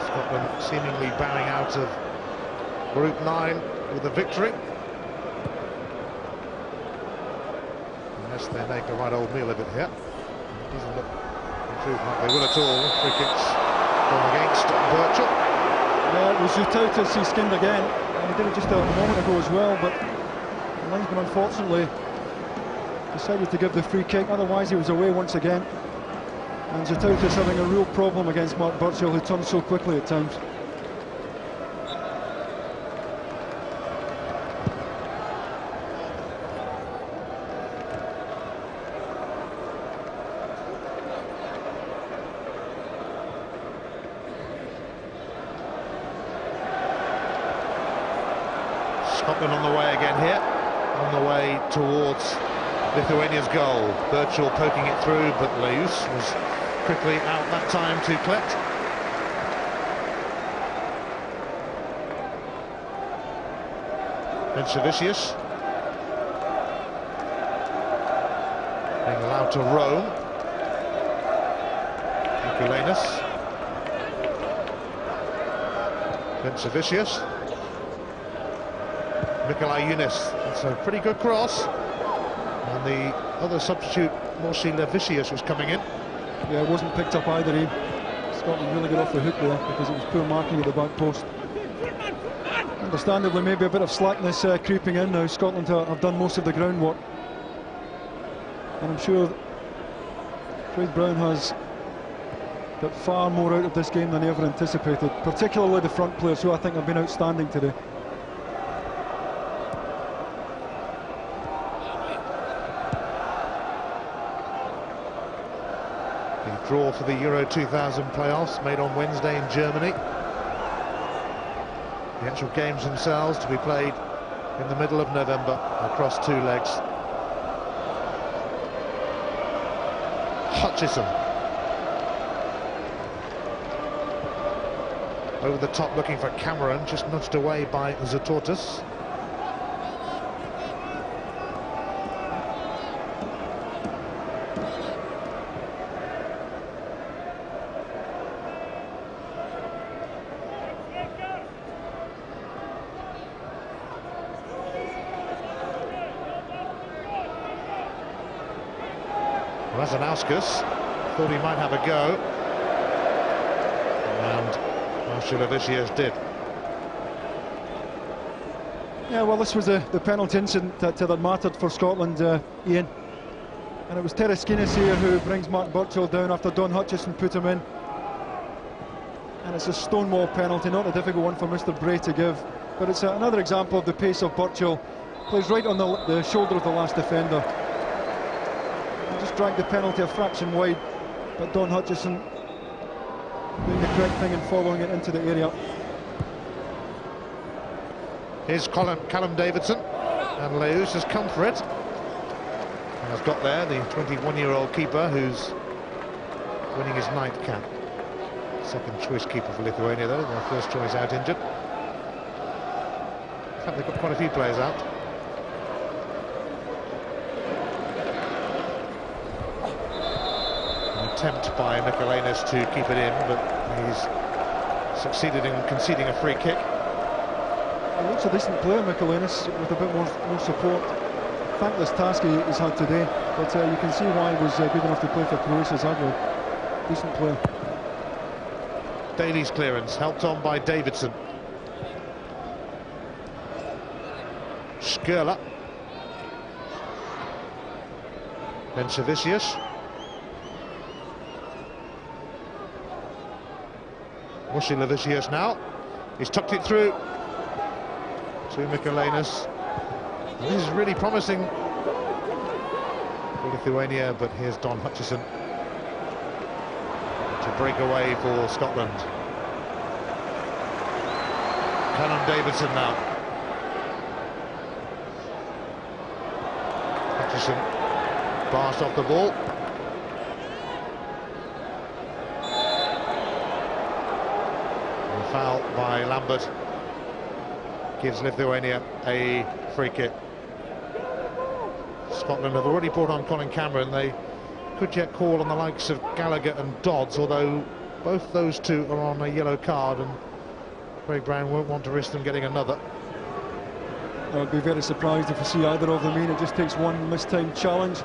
Scotland seemingly bowing out of Group 9 with a victory. Unless they make a right old meal of it here. It doesn't look improved like they will at all. Free kicks from against Birchall. Yeah, it was Zutautas he skinned again. And he did it just a moment ago as well, but the linesman unfortunately decided to give the free kick, otherwise he was away once again. And Zutautas having a real problem against Mark Birchall, who turns so quickly at times. Scotland on the way again here. on the way towards Lithuania's goal. Birchall poking it through, but Leus was quickly out that time to collect. Vencevicius being allowed to roam. Mikulánas. Vencevicius. Mikulánas. That's a pretty good cross. And the other substitute, Mikulánas, was coming in. Yeah, it wasn't picked up either. Scotland really got off the hook there because it was poor marking at the back post. Understandably, maybe a bit of slackness creeping in now. Scotland have done most of the groundwork. And I'm sure Craig Brown has got far more out of this game than he ever anticipated, particularly the front players, who I think have been outstanding today. The draw for the Euro 2000 playoffs made on Wednesday in Germany. The actual games themselves to be played in the middle of November across 2 legs. Hutchison over the top looking for Cameron, just nudged away by Zatortas. Razanauskas thought he might have a go, and Mikulánas did. Yeah, well, this was the penalty incident that mattered for Scotland, Ian. And it was Tereskinis here who brings Mark Birchall down after Don Hutchison put him in. And it's a stonewall penalty, not a difficult one for Mr. Bray to give. But it's another example of the pace of Birchall. Plays right on the shoulder of the last defender. Just dragged the penalty a fraction wide, but Don Hutchison doing the correct thing and following it into the area. Here's Callum Davidson, and Leus has come for it. And has got there the 21-year-old keeper who's winning his 9th cap. Second choice keeper for Lithuania, though. Their first choice out injured. In fact, they've got quite a few players out. Attempt by Mikulánas to keep it in, but he's succeeded in conceding a free kick. He looks a decent player, Mikulánas, with a bit more support. Thankless task he's had today, but you can see why he was good enough to play for Croatia Zagreb. Decent player. Daly's clearance, helped on by Davidson. Skirla. Vencevicius. Mikulánas now. He's tucked it through to Mikulánas. This is really promising for Lithuania, but here's Don Hutchison to break away for Scotland. Callum Davidson now. Hutchison passed off the ball. Foul by Lambert gives Lithuania a free kick. Scotland have already brought on Colin Cameron. They could yet call on the likes of Gallagher and Dodds, although both those two are on a yellow card, and Craig Brown won't want to risk them getting another. I'd be very surprised if we see either of them in. It just takes one mistimed challenge,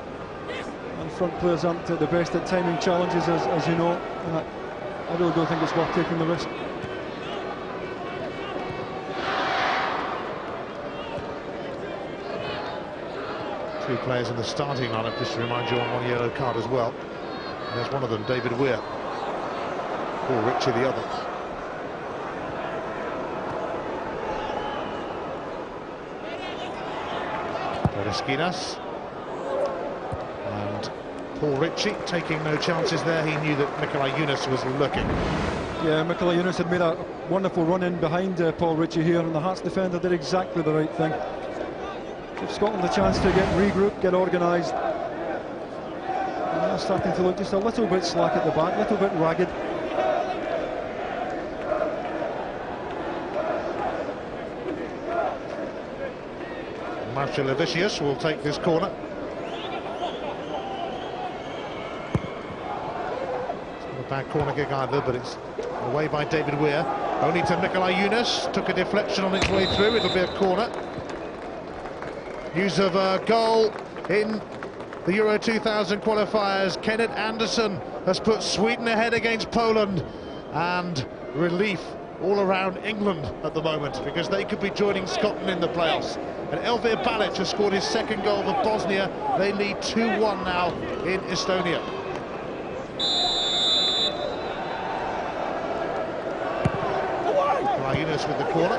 and front players aren't the best at timing challenges, as you know, and I really don't think it's worth taking the risk. Two players in the starting lineup, just to remind you, on one yellow card as well. And there's one of them, David Weir. Paul Ritchie the other. Tereskinis. And Paul Ritchie taking no chances there. He knew that Mikulánas was looking. Yeah, Mikulánas had made a wonderful run in behind Paul Ritchie here, and the Hearts defender did exactly the right thing. Give Scotland a chance to get regrouped, get organised. They're starting to look just a little bit slack at the back, a little bit ragged. Marshall Levicius will take this corner. It's not a bad corner kick either, but it's away by David Weir. Only to Nikolai Yunus, took a deflection on its way through. It'll be a corner. News of a goal in the Euro 2000 qualifiers. Kenneth Anderson has put Sweden ahead against Poland, and relief all around England at the moment, because they could be joining Scotland in the playoffs. And Elvir Balic has scored his second goal for Bosnia. They lead 2-1 now in Estonia. Yunus with the corner.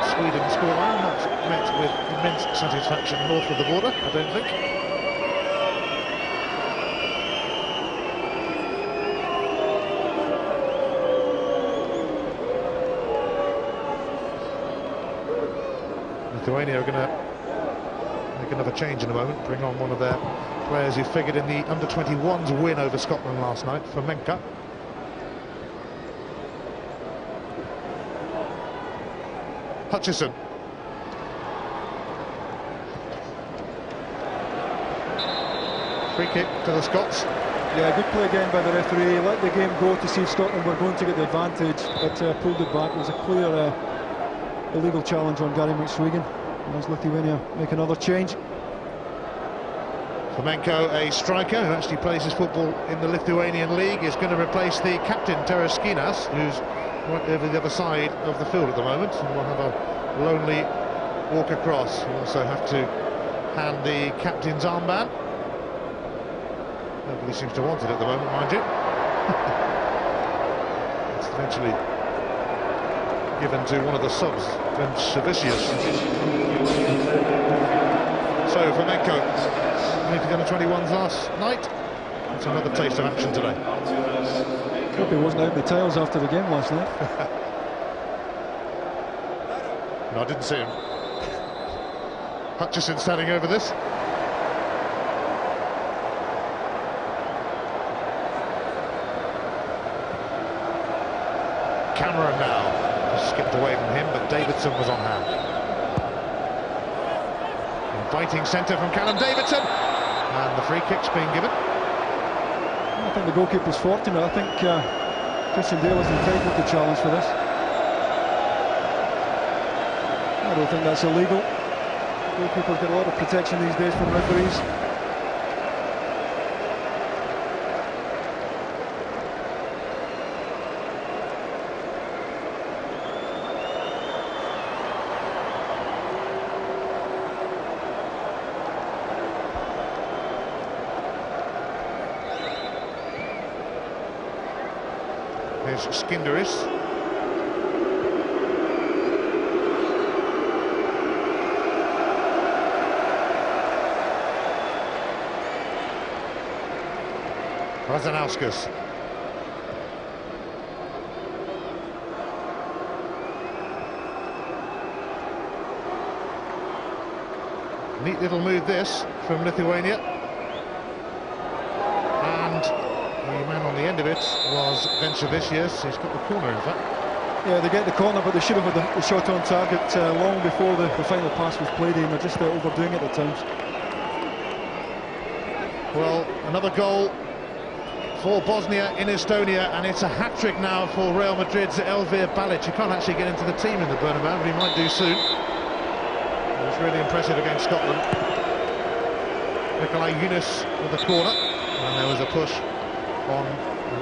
Sweden scoreline, not met with immense satisfaction north of the border, I don't think. Lithuania are going to make another change in a moment, bring on one of their players who figured in the under-21s win over Scotland last night, Fomenka. Hutchison. Free kick to the Scots. Yeah, good play again by the referee. Let the game go to see if Scotland were going to get the advantage, but pulled it back. It was a clear illegal challenge on Gary McSwegan. As Lithuania make another change. Fomenko, a striker who actually plays his football in the Lithuanian league, is going to replace the captain, Tereskinas, who's right over the other side of the field at the moment, and will have a lonely walk across. We'll also have to hand the captain's armband. Nobody seems to want it at the moment, mind you. It's eventually given to one of the subs, Ben Shavicius. So Fomenko made the under-21s last night. It's another taste of action today. Hope he wasn't out in the tails after the game last night. No, I didn't see him. Hutchison standing over this. Cameron now skipped away from him, but Davidson was on hand. Inviting centre from Callum Davidson, and the free kick's being given. I think the goalkeeper's fortunate. I think Christian Dale is entitled to challenge for this. I don't think that's illegal. Goalkeepers get a lot of protection these days from referees. Here's Skinderis. Razanauskas. Neat little move this from Lithuania. And the man on the end of it was Venchovicius. He's got the corner, in fact. Yeah, they get the corner, but they should have had the shot on target long before the final pass was played in. They're just overdoing it at times. Well, another goal for Bosnia in Estonia, and it's a hat-trick now for Real Madrid's Elvir Balic. He can't actually get into the team in the Bernabeu, but he might do soon. It was really impressive against Scotland. Nikolai Yunus with the corner, and there was a push on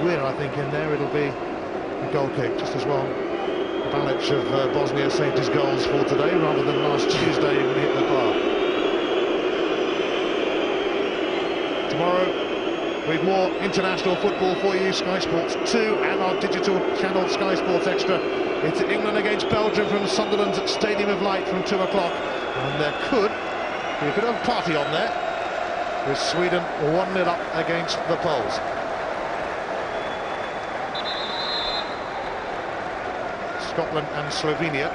Weir, I think, in there. It'll be a goal kick, just as well. Balic of Bosnia saved his goals for today, rather than last Tuesday when he hit the bar. Tomorrow, with more international football for you, Sky Sports 2 and our digital channel Sky Sports Extra. It's England against Belgium from Sunderland's Stadium of Light from 2 o'clock. And there could be a bit of a party on there, with Sweden 1-0 up against the Poles. Scotland and Slovenia.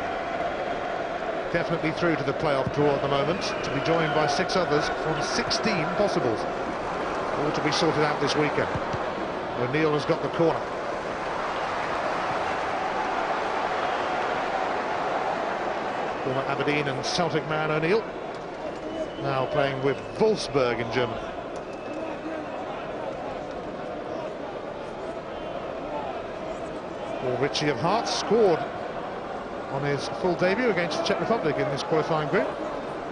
Definitely through to the playoff draw at the moment, to be joined by 6 others from 16 possibles. All to be sorted out this weekend. O'Neill has got the corner. Former Aberdeen and Celtic man O'Neill, now playing with Wolfsburg in Germany. Richie of Hearts scored on his full debut against the Czech Republic in this qualifying group.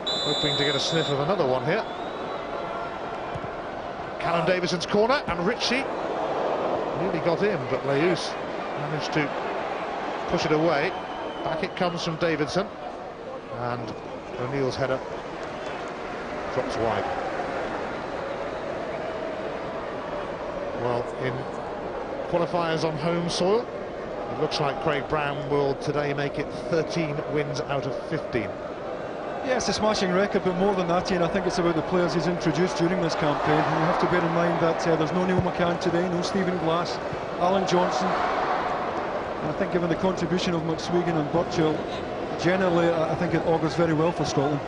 Hoping to get a sniff of another one here. Callum Davidson's corner, and Richie nearly got in, but Leus managed to push it away. Back it comes from Davidson, and O'Neill's header drops wide. Well, in qualifiers on home soil, it looks like Craig Brown will today make it 13 wins out of 15. Yeah, it's a smashing record, but more than that, Ian, I think it's about the players he's introduced during this campaign. And you have to bear in mind that there's no Neil McCann today, no Stephen Glass, Alan Johnson. And I think given the contribution of McSweeney and Burchell, generally I think it augurs very well for Scotland.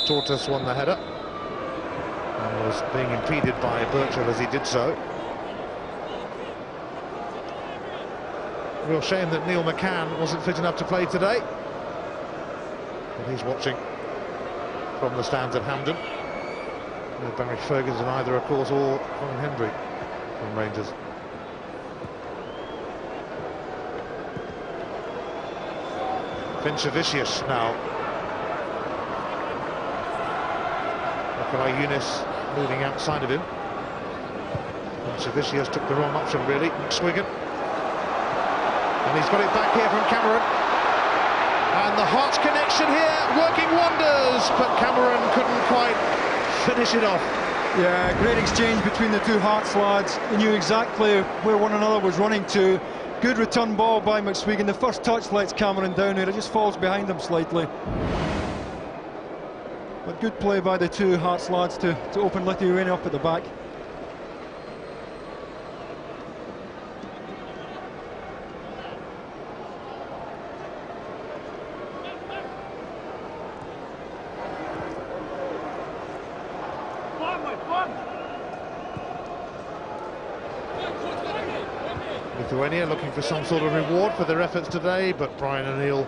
Tortoise won the header and was being impeded by Burchell as he did so. Real shame that Neil McCann wasn't fit enough to play today, but he's watching from the stands at Hampden. No Barry Ferguson either, of course, or Colin Hendry from Rangers. Vincevicius now. Yunus moving outside of him. Vincevicius took the wrong option, really. McSweeney. And he's got it back here from Cameron. And the Hearts connection here, working wonders, but Cameron couldn't quite finish it off. Yeah, great exchange between the two Hearts lads. They knew exactly where one another was running to. Good return ball by McSweeney. The first touch lets Cameron down here. It just falls behind him slightly. But good play by the two Hearts lads to open Lithuania up at the back. Lithuania looking for some sort of reward for their efforts today, but Brian O'Neill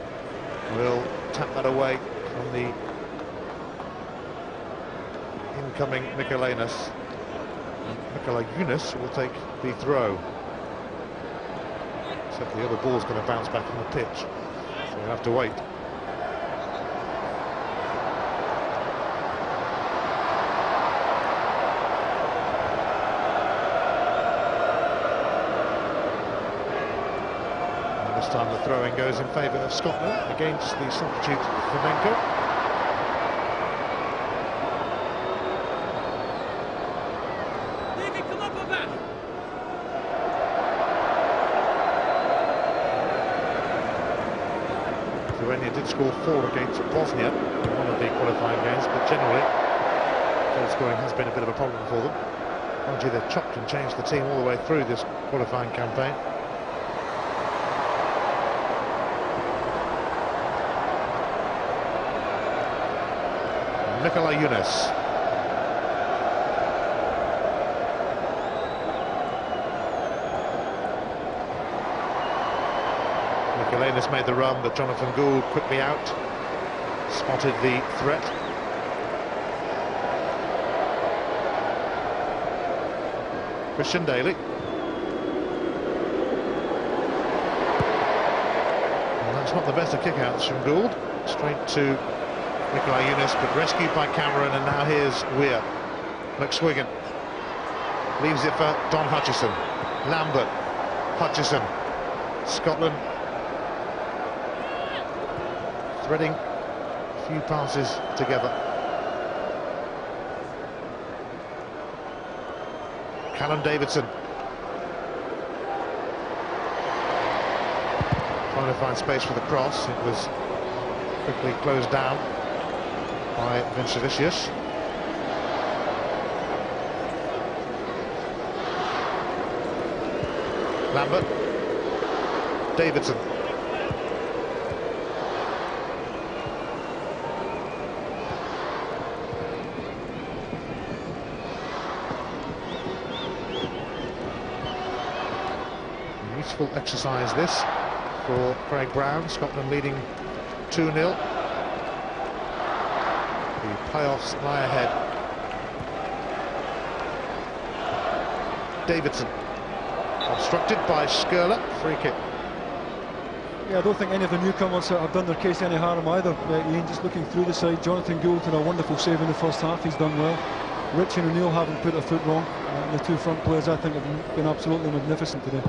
will tap that away from the incoming Michaelinas. Michaela Yunus will take the throw. Except the other ball's going to bounce back on the pitch, so we'll have to wait. And this time the throwing goes in favour of Scotland against the substitute Flamenco. Lithuania did score 4 against Bosnia in one of the qualifying games, but generally goal scoring has been a bit of a problem for them. Mind you, they've chopped and changed the team all the way through this qualifying campaign. Nicola Yunus. Michaelinas made the run, but Jonathan Gould quickly out, spotted the threat. Christian Daly. And that's not the best of kickouts from Gould. Straight to Nicola Yunus, but rescued by Cameron, and now here's Weir. McSweeney leaves it for Don Hutchison. Lambert, Hutchison. Scotland threading a few passes together. Callum Davidson. trying to find space for the cross. It was quickly closed down by Vincevicius. Lambert. Davidson. Useful exercise this for Craig Brown. Scotland leading 2-0. The playoffs lie ahead. Davidson. Obstructed by Skirler. Free kick. Yeah, I don't think any of the newcomers have done their case any harm either. Ian, just looking through the side, Jonathan Gould did a wonderful save in the first half. He's done well. Richie and O'Neill haven't put a foot wrong. The two front players, I think, have been absolutely magnificent today.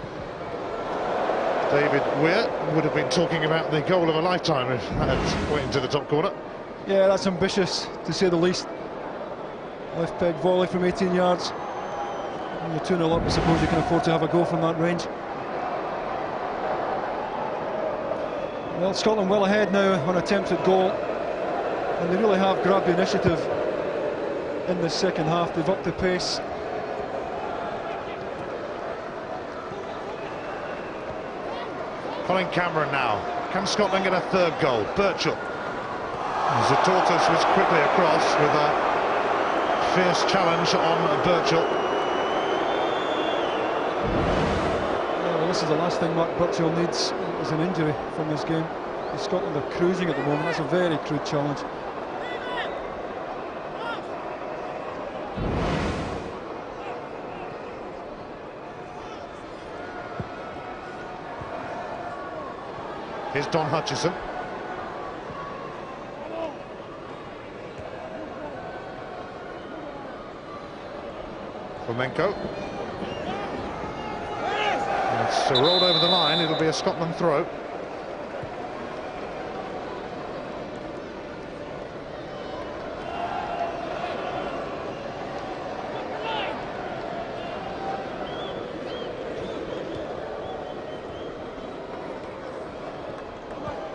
David Weir would have been talking about the goal of a lifetime if that went into the top corner. Yeah, that's ambitious, to say the least. Left peg volley from 18 yards. When you're 2-0 up, I suppose you can afford to have a go from that range. Well, Scotland well ahead now on attempts at goal. And they really have grabbed the initiative in the second half. They've upped the pace. Colin Cameron now. Can Scotland get a third goal? Birchall. Zatortas was quickly across with a fierce challenge on Birchall. Yeah, well, this is the last thing Mark Birchall needs is an injury from this game. Scotland are cruising at the moment. That's a very crude challenge. Here's Don Hutchison. Flamenco. It's rolled over the line. It'll be a Scotland throw.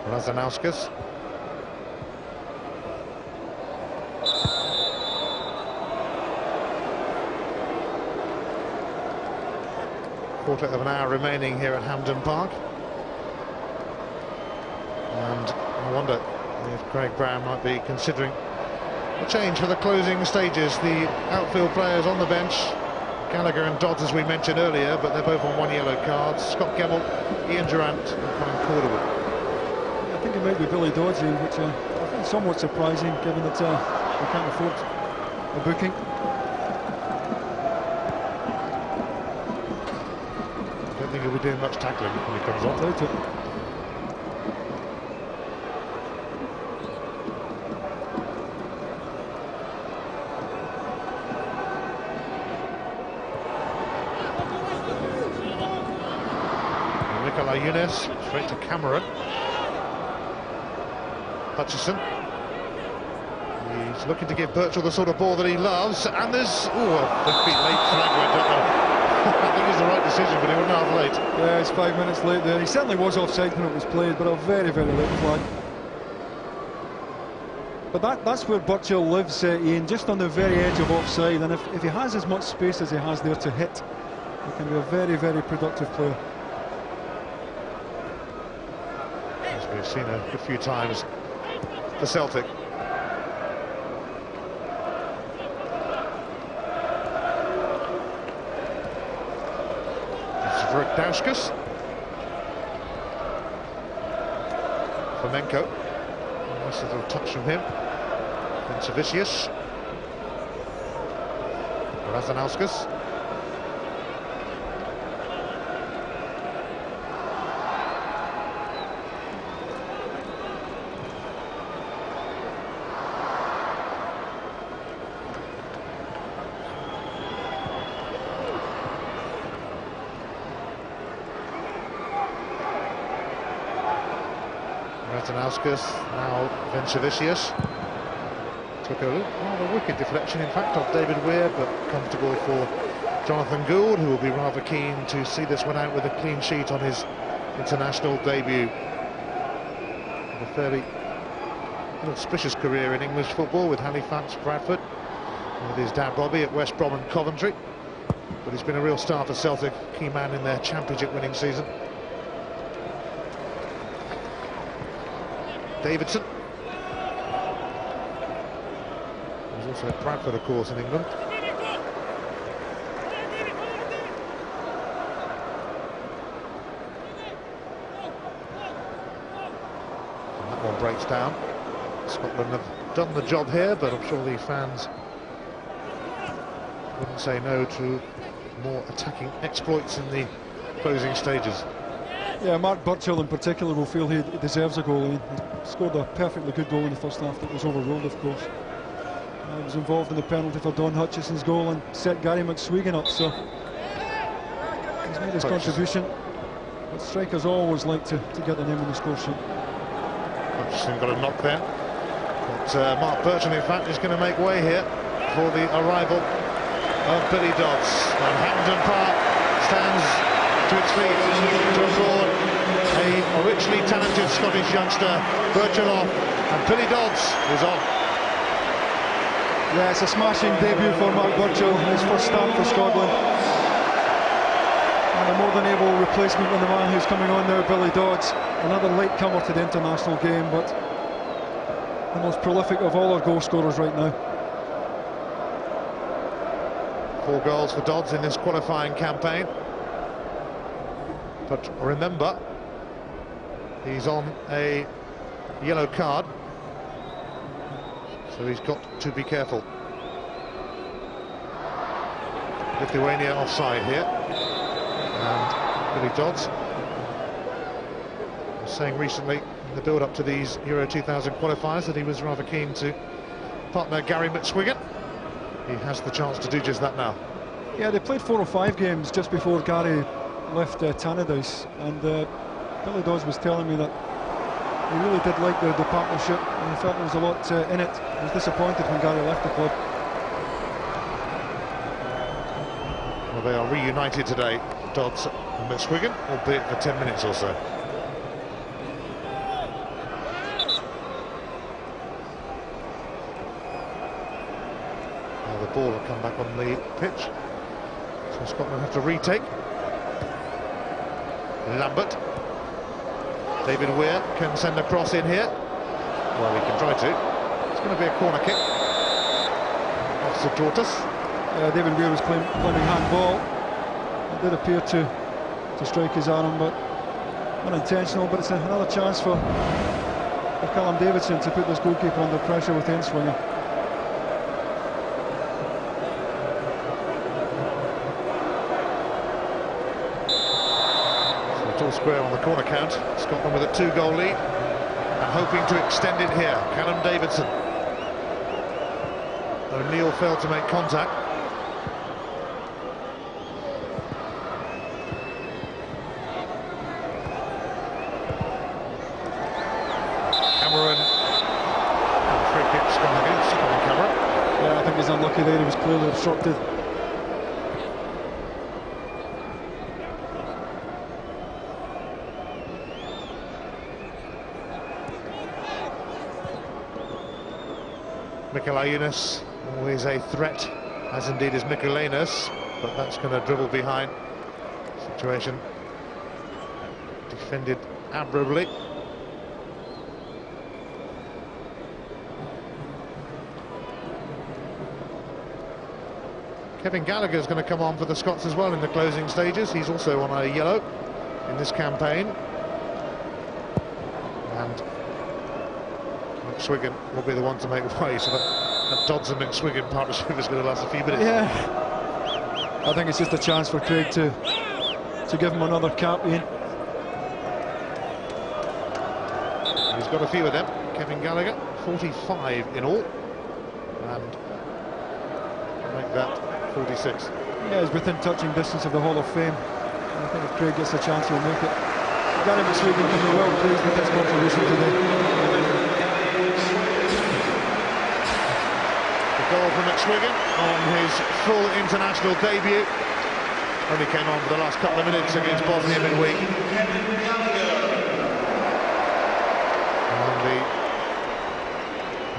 Razanauskas. Quarter of an hour remaining here at Hampden Park. And I wonder if Craig Brown might be considering a change for the closing stages. The outfield players on the bench, Gallagher and Dodds, as we mentioned earlier, but they're both on one yellow card. Scott Gemmell, Ian Durrant and Colin Calderwood. I think it might be Billy Dodgy, which I think somewhat surprising given that we can't afford a booking. I don't think he'll be doing much tackling when he comes on. Doubt it. Nicola Younes, straight to Cameron. Hutchison. He's looking to give Birchall the sort of ball that he loves, and there's... Oh, a bit late flag went up there. I think it's the right decision, but he wasn't half late. Yeah, it's 5 minutes late there. He certainly was offside when it was played, but a very, very late flag. But that's where Birchall lives, Ian, just on the very edge of offside, and if he has as much space as he has there to hit, he can be a very, very productive player. As we've seen a good few times for Celtic. Dauskas. Flamenco. Nice little touch from him. Vincevicius. Razanauskas. Razanauskas, now Vincevicius. Took a rather wicked deflection, in fact, of David Weir, but comfortable for Jonathan Gould, who will be rather keen to see this one out with a clean sheet on his international debut. A fairly inauspicious career in English football with Halifax, Bradford, with his dad Bobby at West Brom and Coventry. But he's been a real star for Celtic, key man in their championship winning season. Davidson. He's also at Bradford, of course, in England. And that one breaks down. Scotland have done the job here, but I'm sure the fans wouldn't say no to more attacking exploits in the closing stages. Yeah, Mark Burchill in particular will feel he deserves a goal. He scored a perfectly good goal in the first half that was overruled, of course. He was involved in the penalty for Don Hutchison's goal and set Gary McSwiggan up, so he's made his contribution. But strikers always like to get their name on the score sheet. Hutchison got a knock there. But Mark Burchill, in fact, is going to make way here for the arrival of Billy Dodds. And Hampden Park stands to its feet to applaud a richly talented Scottish youngster, Burchill off, and Billy Dodds is on. Yeah, it's a smashing debut for Mark Burchill, his first start for Scotland. And a more than able replacement in the man who's coming on now, Billy Dodds. Another late comer to the international game, but the most prolific of all our goal scorers right now. 4 goals for Dodds in this qualifying campaign. But remember, he's on a yellow card, so he's got to be careful. Lithuania offside here. And Billy Dodds was saying recently in the build-up to these Euro 2000 qualifiers that he was rather keen to partner Gary McSwiggan. He has the chance to do just that now. Yeah, they played 4 or 5 games just before Gary left Tannadice, and Billy Dodds was telling me that he really did like the partnership, and he felt there was a lot in it. He was disappointed when Gary left the club. Well, they are reunited today, Dodds and McSwiggan, albeit for 10 minutes or so. Now the ball will come back on the pitch, so Scotland have to retake. Lambert. David Weir can send a cross in here. Well, he can try to. It's going to be a corner kick. Off the Tortoise. David Weir was claiming handball. It did appear to strike his arm, but unintentional. But it's another chance for Callum Davidson to put this goalkeeper under pressure with the in-swinger. Square on the corner count. Scotland with a 2-goal lead and hoping to extend it here. Callum Davidson. O'Neill failed to make contact. Cameron. Free kick's gone against Cameron. Yeah, I think he's unlucky there. He was clearly obstructed. Michaelinas, always a threat, as indeed is Michaelinas, but that's going to dribble behind. Situation defended admirably. Kevin Gallagher is going to come on for the Scots as well in the closing stages. He's also on a yellow in this campaign. And McSwiggan will be the one to make way, so that Dodds and McSwiggan partnership is going to last a few minutes. Yeah, I think it's just a chance for Craig to give him another cap, Ian. He's got a few of them. Kevin Gallagher, 45 in all, and make that 46. Yeah, he's within touching distance of the Hall of Fame. And I think if Craig gets a chance, he'll make it. Gary McSwiggan can be well pleased with his contribution today. Goal from McSwiggan on his full international debut. only came on for the last couple of minutes against Bosnia midweek. And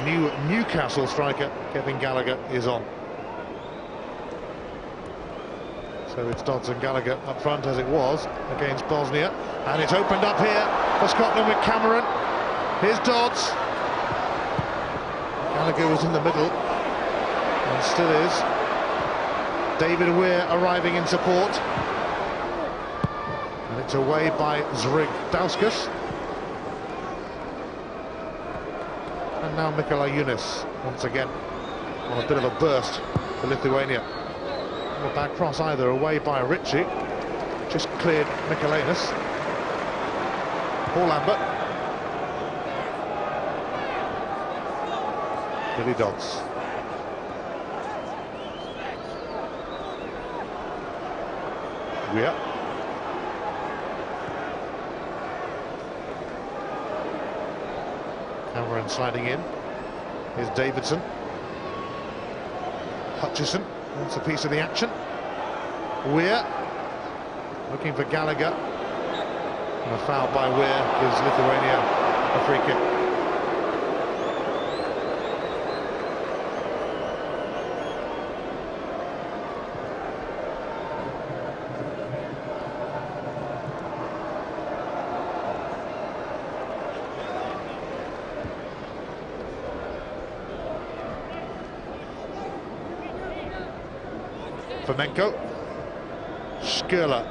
the new Newcastle striker, Kevin Gallagher, is on. So it's Dodds and Gallagher up front, as it was against Bosnia. And it's opened up here for Scotland with Cameron. Here's Dodds. Gallagher was in the middle, and still is. David Weir arriving in support. And it's away by Dauskas. And now Mikola Younis, once again, on a bit of a burst for Lithuania. Not a bad cross either, away by Ritchie. Just cleared Michaelinas. Paul Lambert. Billy Dodds. Weir. Cameron sliding in. Here's Davidson. Hutchison wants a piece of the action. Weir looking for Gallagher. And a foul by Weir gives Lithuania a free kick. Fomenko. Skirla.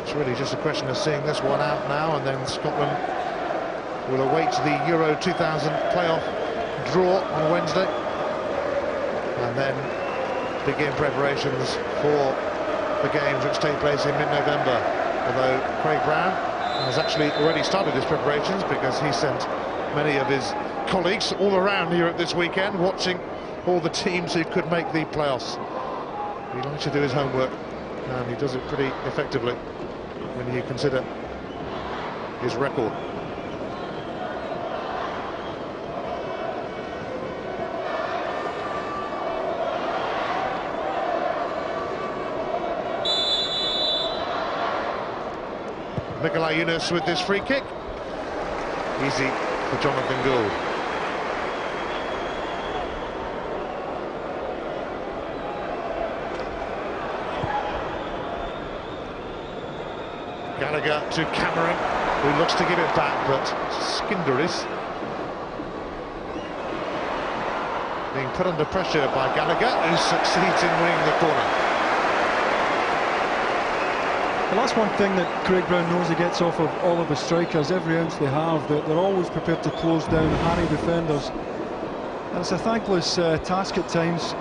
It's really just a question of seeing this one out now, and then Scotland will await the Euro 2000 playoff draw on Wednesday, and then begin preparations for the games which take place in mid-November. Although Craig Brown has actually already started his preparations, because he sent many of his colleagues all around Europe this weekend watching all the teams who could make the playoffs. He likes to do his homework, and he does it pretty effectively when you consider his record. Mikola Younis with this free kick. Easy for Jonathan Gould. Gallagher to Cameron, who looks to give it back, but Skinderis being put under pressure by Gallagher, who succeeds in winning the corner. Well, that's one thing that Craig Brown knows he gets off of all of his strikers. Every ounce they have, they're always prepared to close down, harry defenders. And it's a thankless task at times.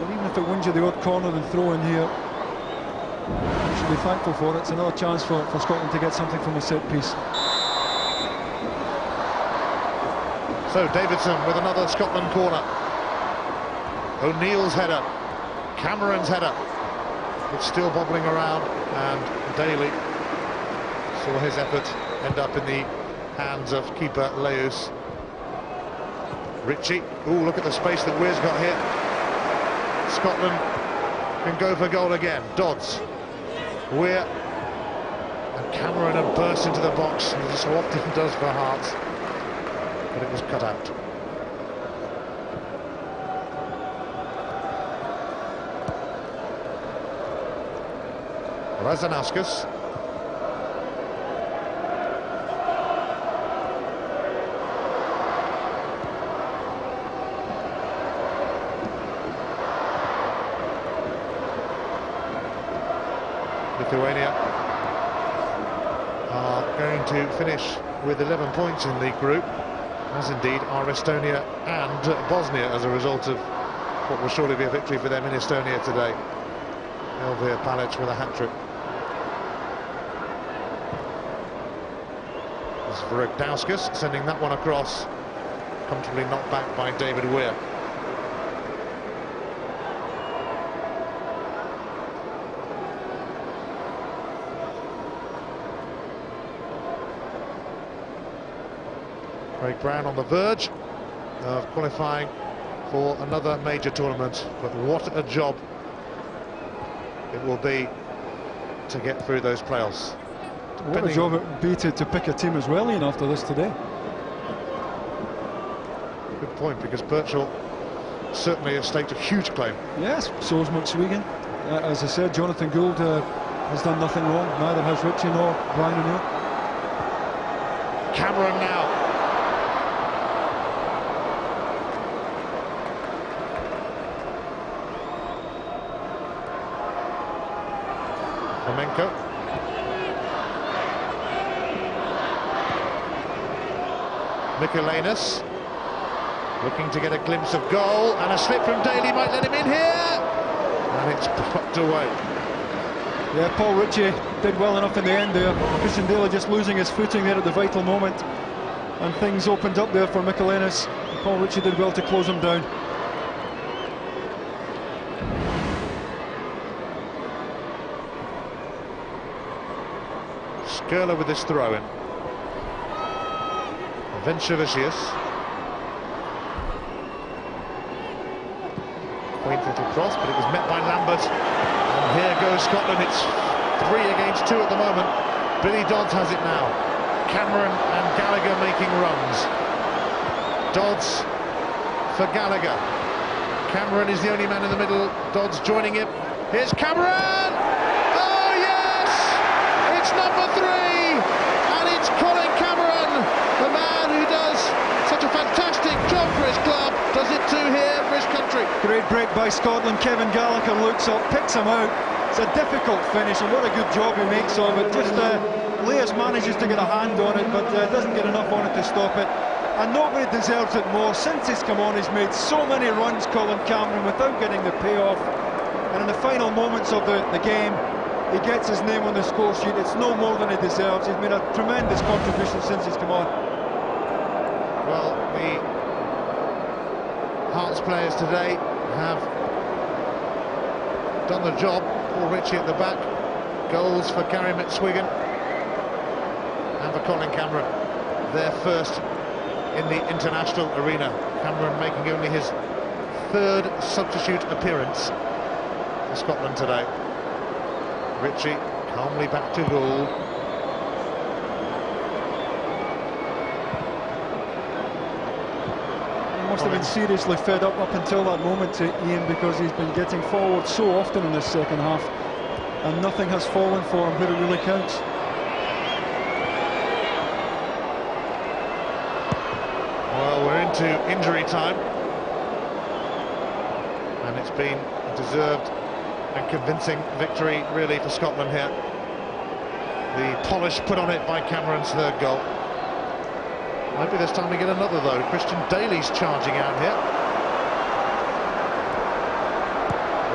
But even if it wins you the odd corner and throw in here, you should be thankful for it. It's another chance for Scotland to get something from a set piece. So Davidson with another Scotland corner. O'Neill's header. Cameron's header. It's still bobbling around, and Daly saw his effort end up in the hands of keeper Leus. Ritchie. Ooh, look at the space that Weir's got here. Scotland can go for goal again. Dodds. Weir. And Cameron have burst into the box, as he so often does for Hearts. But it was cut out. Razanauskas. Lithuania are going to finish with 11 points in the group, as indeed are Estonia and Bosnia, as a result of what will surely be a victory for them in Estonia today. Elvir Palic with a hat-trick. Dauskas sending that one across, comfortably knocked back by David Weir. Craig Brown on the verge of qualifying for another major tournament, but what a job it will be to get through those playoffs. What a job it would be to pick a team as well, Ian, after this today. Good point, because Birchall certainly has staked a huge claim. Yes, so is McSwegan. As I said, Jonathan Gould has done nothing wrong, neither has Richie nor Brian O'Neill. Cameron now. Flamenco. Michaelanus looking to get a glimpse of goal, and a slip from Daly might let him in here, and it's blocked away. Yeah, Paul Ritchie did well enough in the end there. Christian Daly just losing his footing there at the vital moment, and things opened up there for Michaelanus. Paul Ritchie did well to close him down. Skirler with his throw-in. Venturicius. Quaint little cross, but it was met by Lambert. And here goes Scotland. It's 3 against 2 at the moment. Billy Dodds has it now. Cameron and Gallagher making runs. Dodds for Gallagher. Cameron is the only man in the middle. Dodds joining him. Here's Cameron! Oh yes! It's number 3! And it's Colin Cameron, the man who does such a fantastic job for his club, does it too here for his country. Great break by Scotland. Kevin Gallagher looks up, picks him out. It's a difficult finish, and what a good job he makes of it. Just Leas manages to get a hand on it, but doesn't get enough on it to stop it. And nobody deserves it more. Since he's come on, he's made so many runs, Colin Cameron, without getting the payoff. And in the final moments of the game, he gets his name on the score sheet. It's no more than he deserves. He's made a tremendous contribution since he's come on. Well, the Hearts players today have done the job. Paul Ritchie at the back. Goals for Gary McSwegan and for Colin Cameron. Their first in the international arena. Cameron making only his 3rd substitute appearance for Scotland today. Ritchie calmly back to Gould. He must have been seriously fed up until that moment to Ian, because he's been getting forward so often in this second half, and nothing has fallen for him where it really counts. Well, we're into injury time, and it's been a deserved and convincing victory really for Scotland here. The polish put on it by Cameron's 3rd goal. Maybe this time we get another though. Christian Daly's charging out here.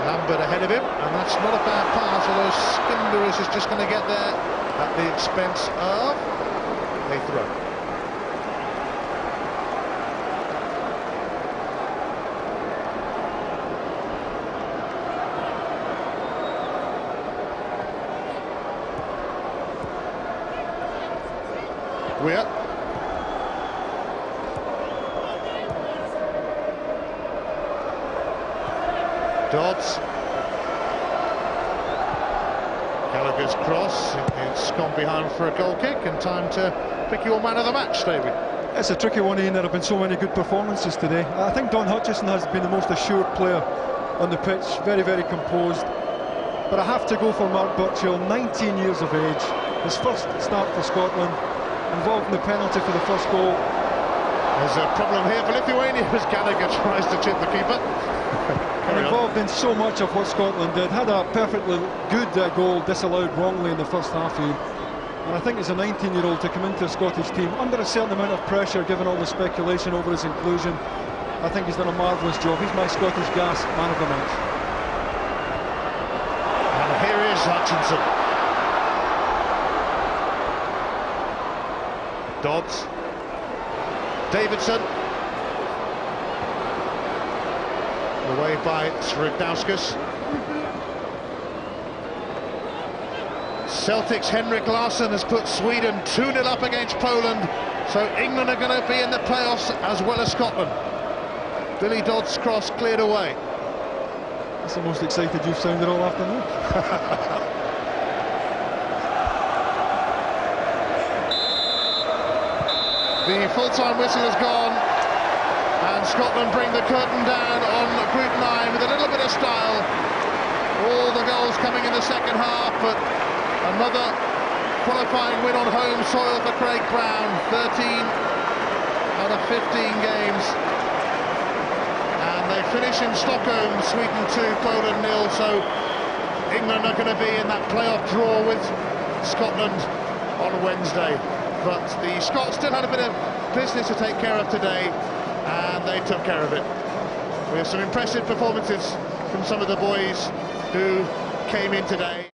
Lambert ahead of him, and that's not a bad pass, although Skinders is just going to get there at the expense of a throw. Weir. Dodds. Gallagher's cross. It's gone behind for a goal kick, and time to pick your man of the match, David. It's a tricky one, Ian. There have been so many good performances today. I think Don Hutchison has been the most assured player on the pitch. Very, very composed. But I have to go for Mark Birchall, 19 years of age. His first start for Scotland, involved in the penalty for the first goal. There's a problem here for Lithuania as Gallagher tries to chip the keeper. And involved in so much of what Scotland did. Had a perfectly good goal disallowed wrongly in the first half, Ian. And I think as a 19-year-old to come into a Scottish team under a certain amount of pressure, given all the speculation over his inclusion, I think he's done a marvellous job. He's my Scottish Gas man of the match. And here is Hutchinson. Dodds. Davidson. Away by Srivdauskas. Celtic's Henrik Larsson has put Sweden 2-0 up against Poland, so England are going to be in the playoffs as well as Scotland. Billy Dodd's cross cleared away. That's the most excited you've sounded all afternoon. The full-time whistle has gone, and Scotland bring the curtain down on Group 9 with a little bit of style. All the goals coming in the second half, but another qualifying win on home soil for Craig Brown. 13 out of 15 games. And they finish in Stockholm, Sweden 2, Poland 0, so England are going to be in that playoff draw with Scotland on Wednesday. But the Scots still had a bit of business to take care of today, and they took care of it. We have some impressive performances from some of the boys who came in today.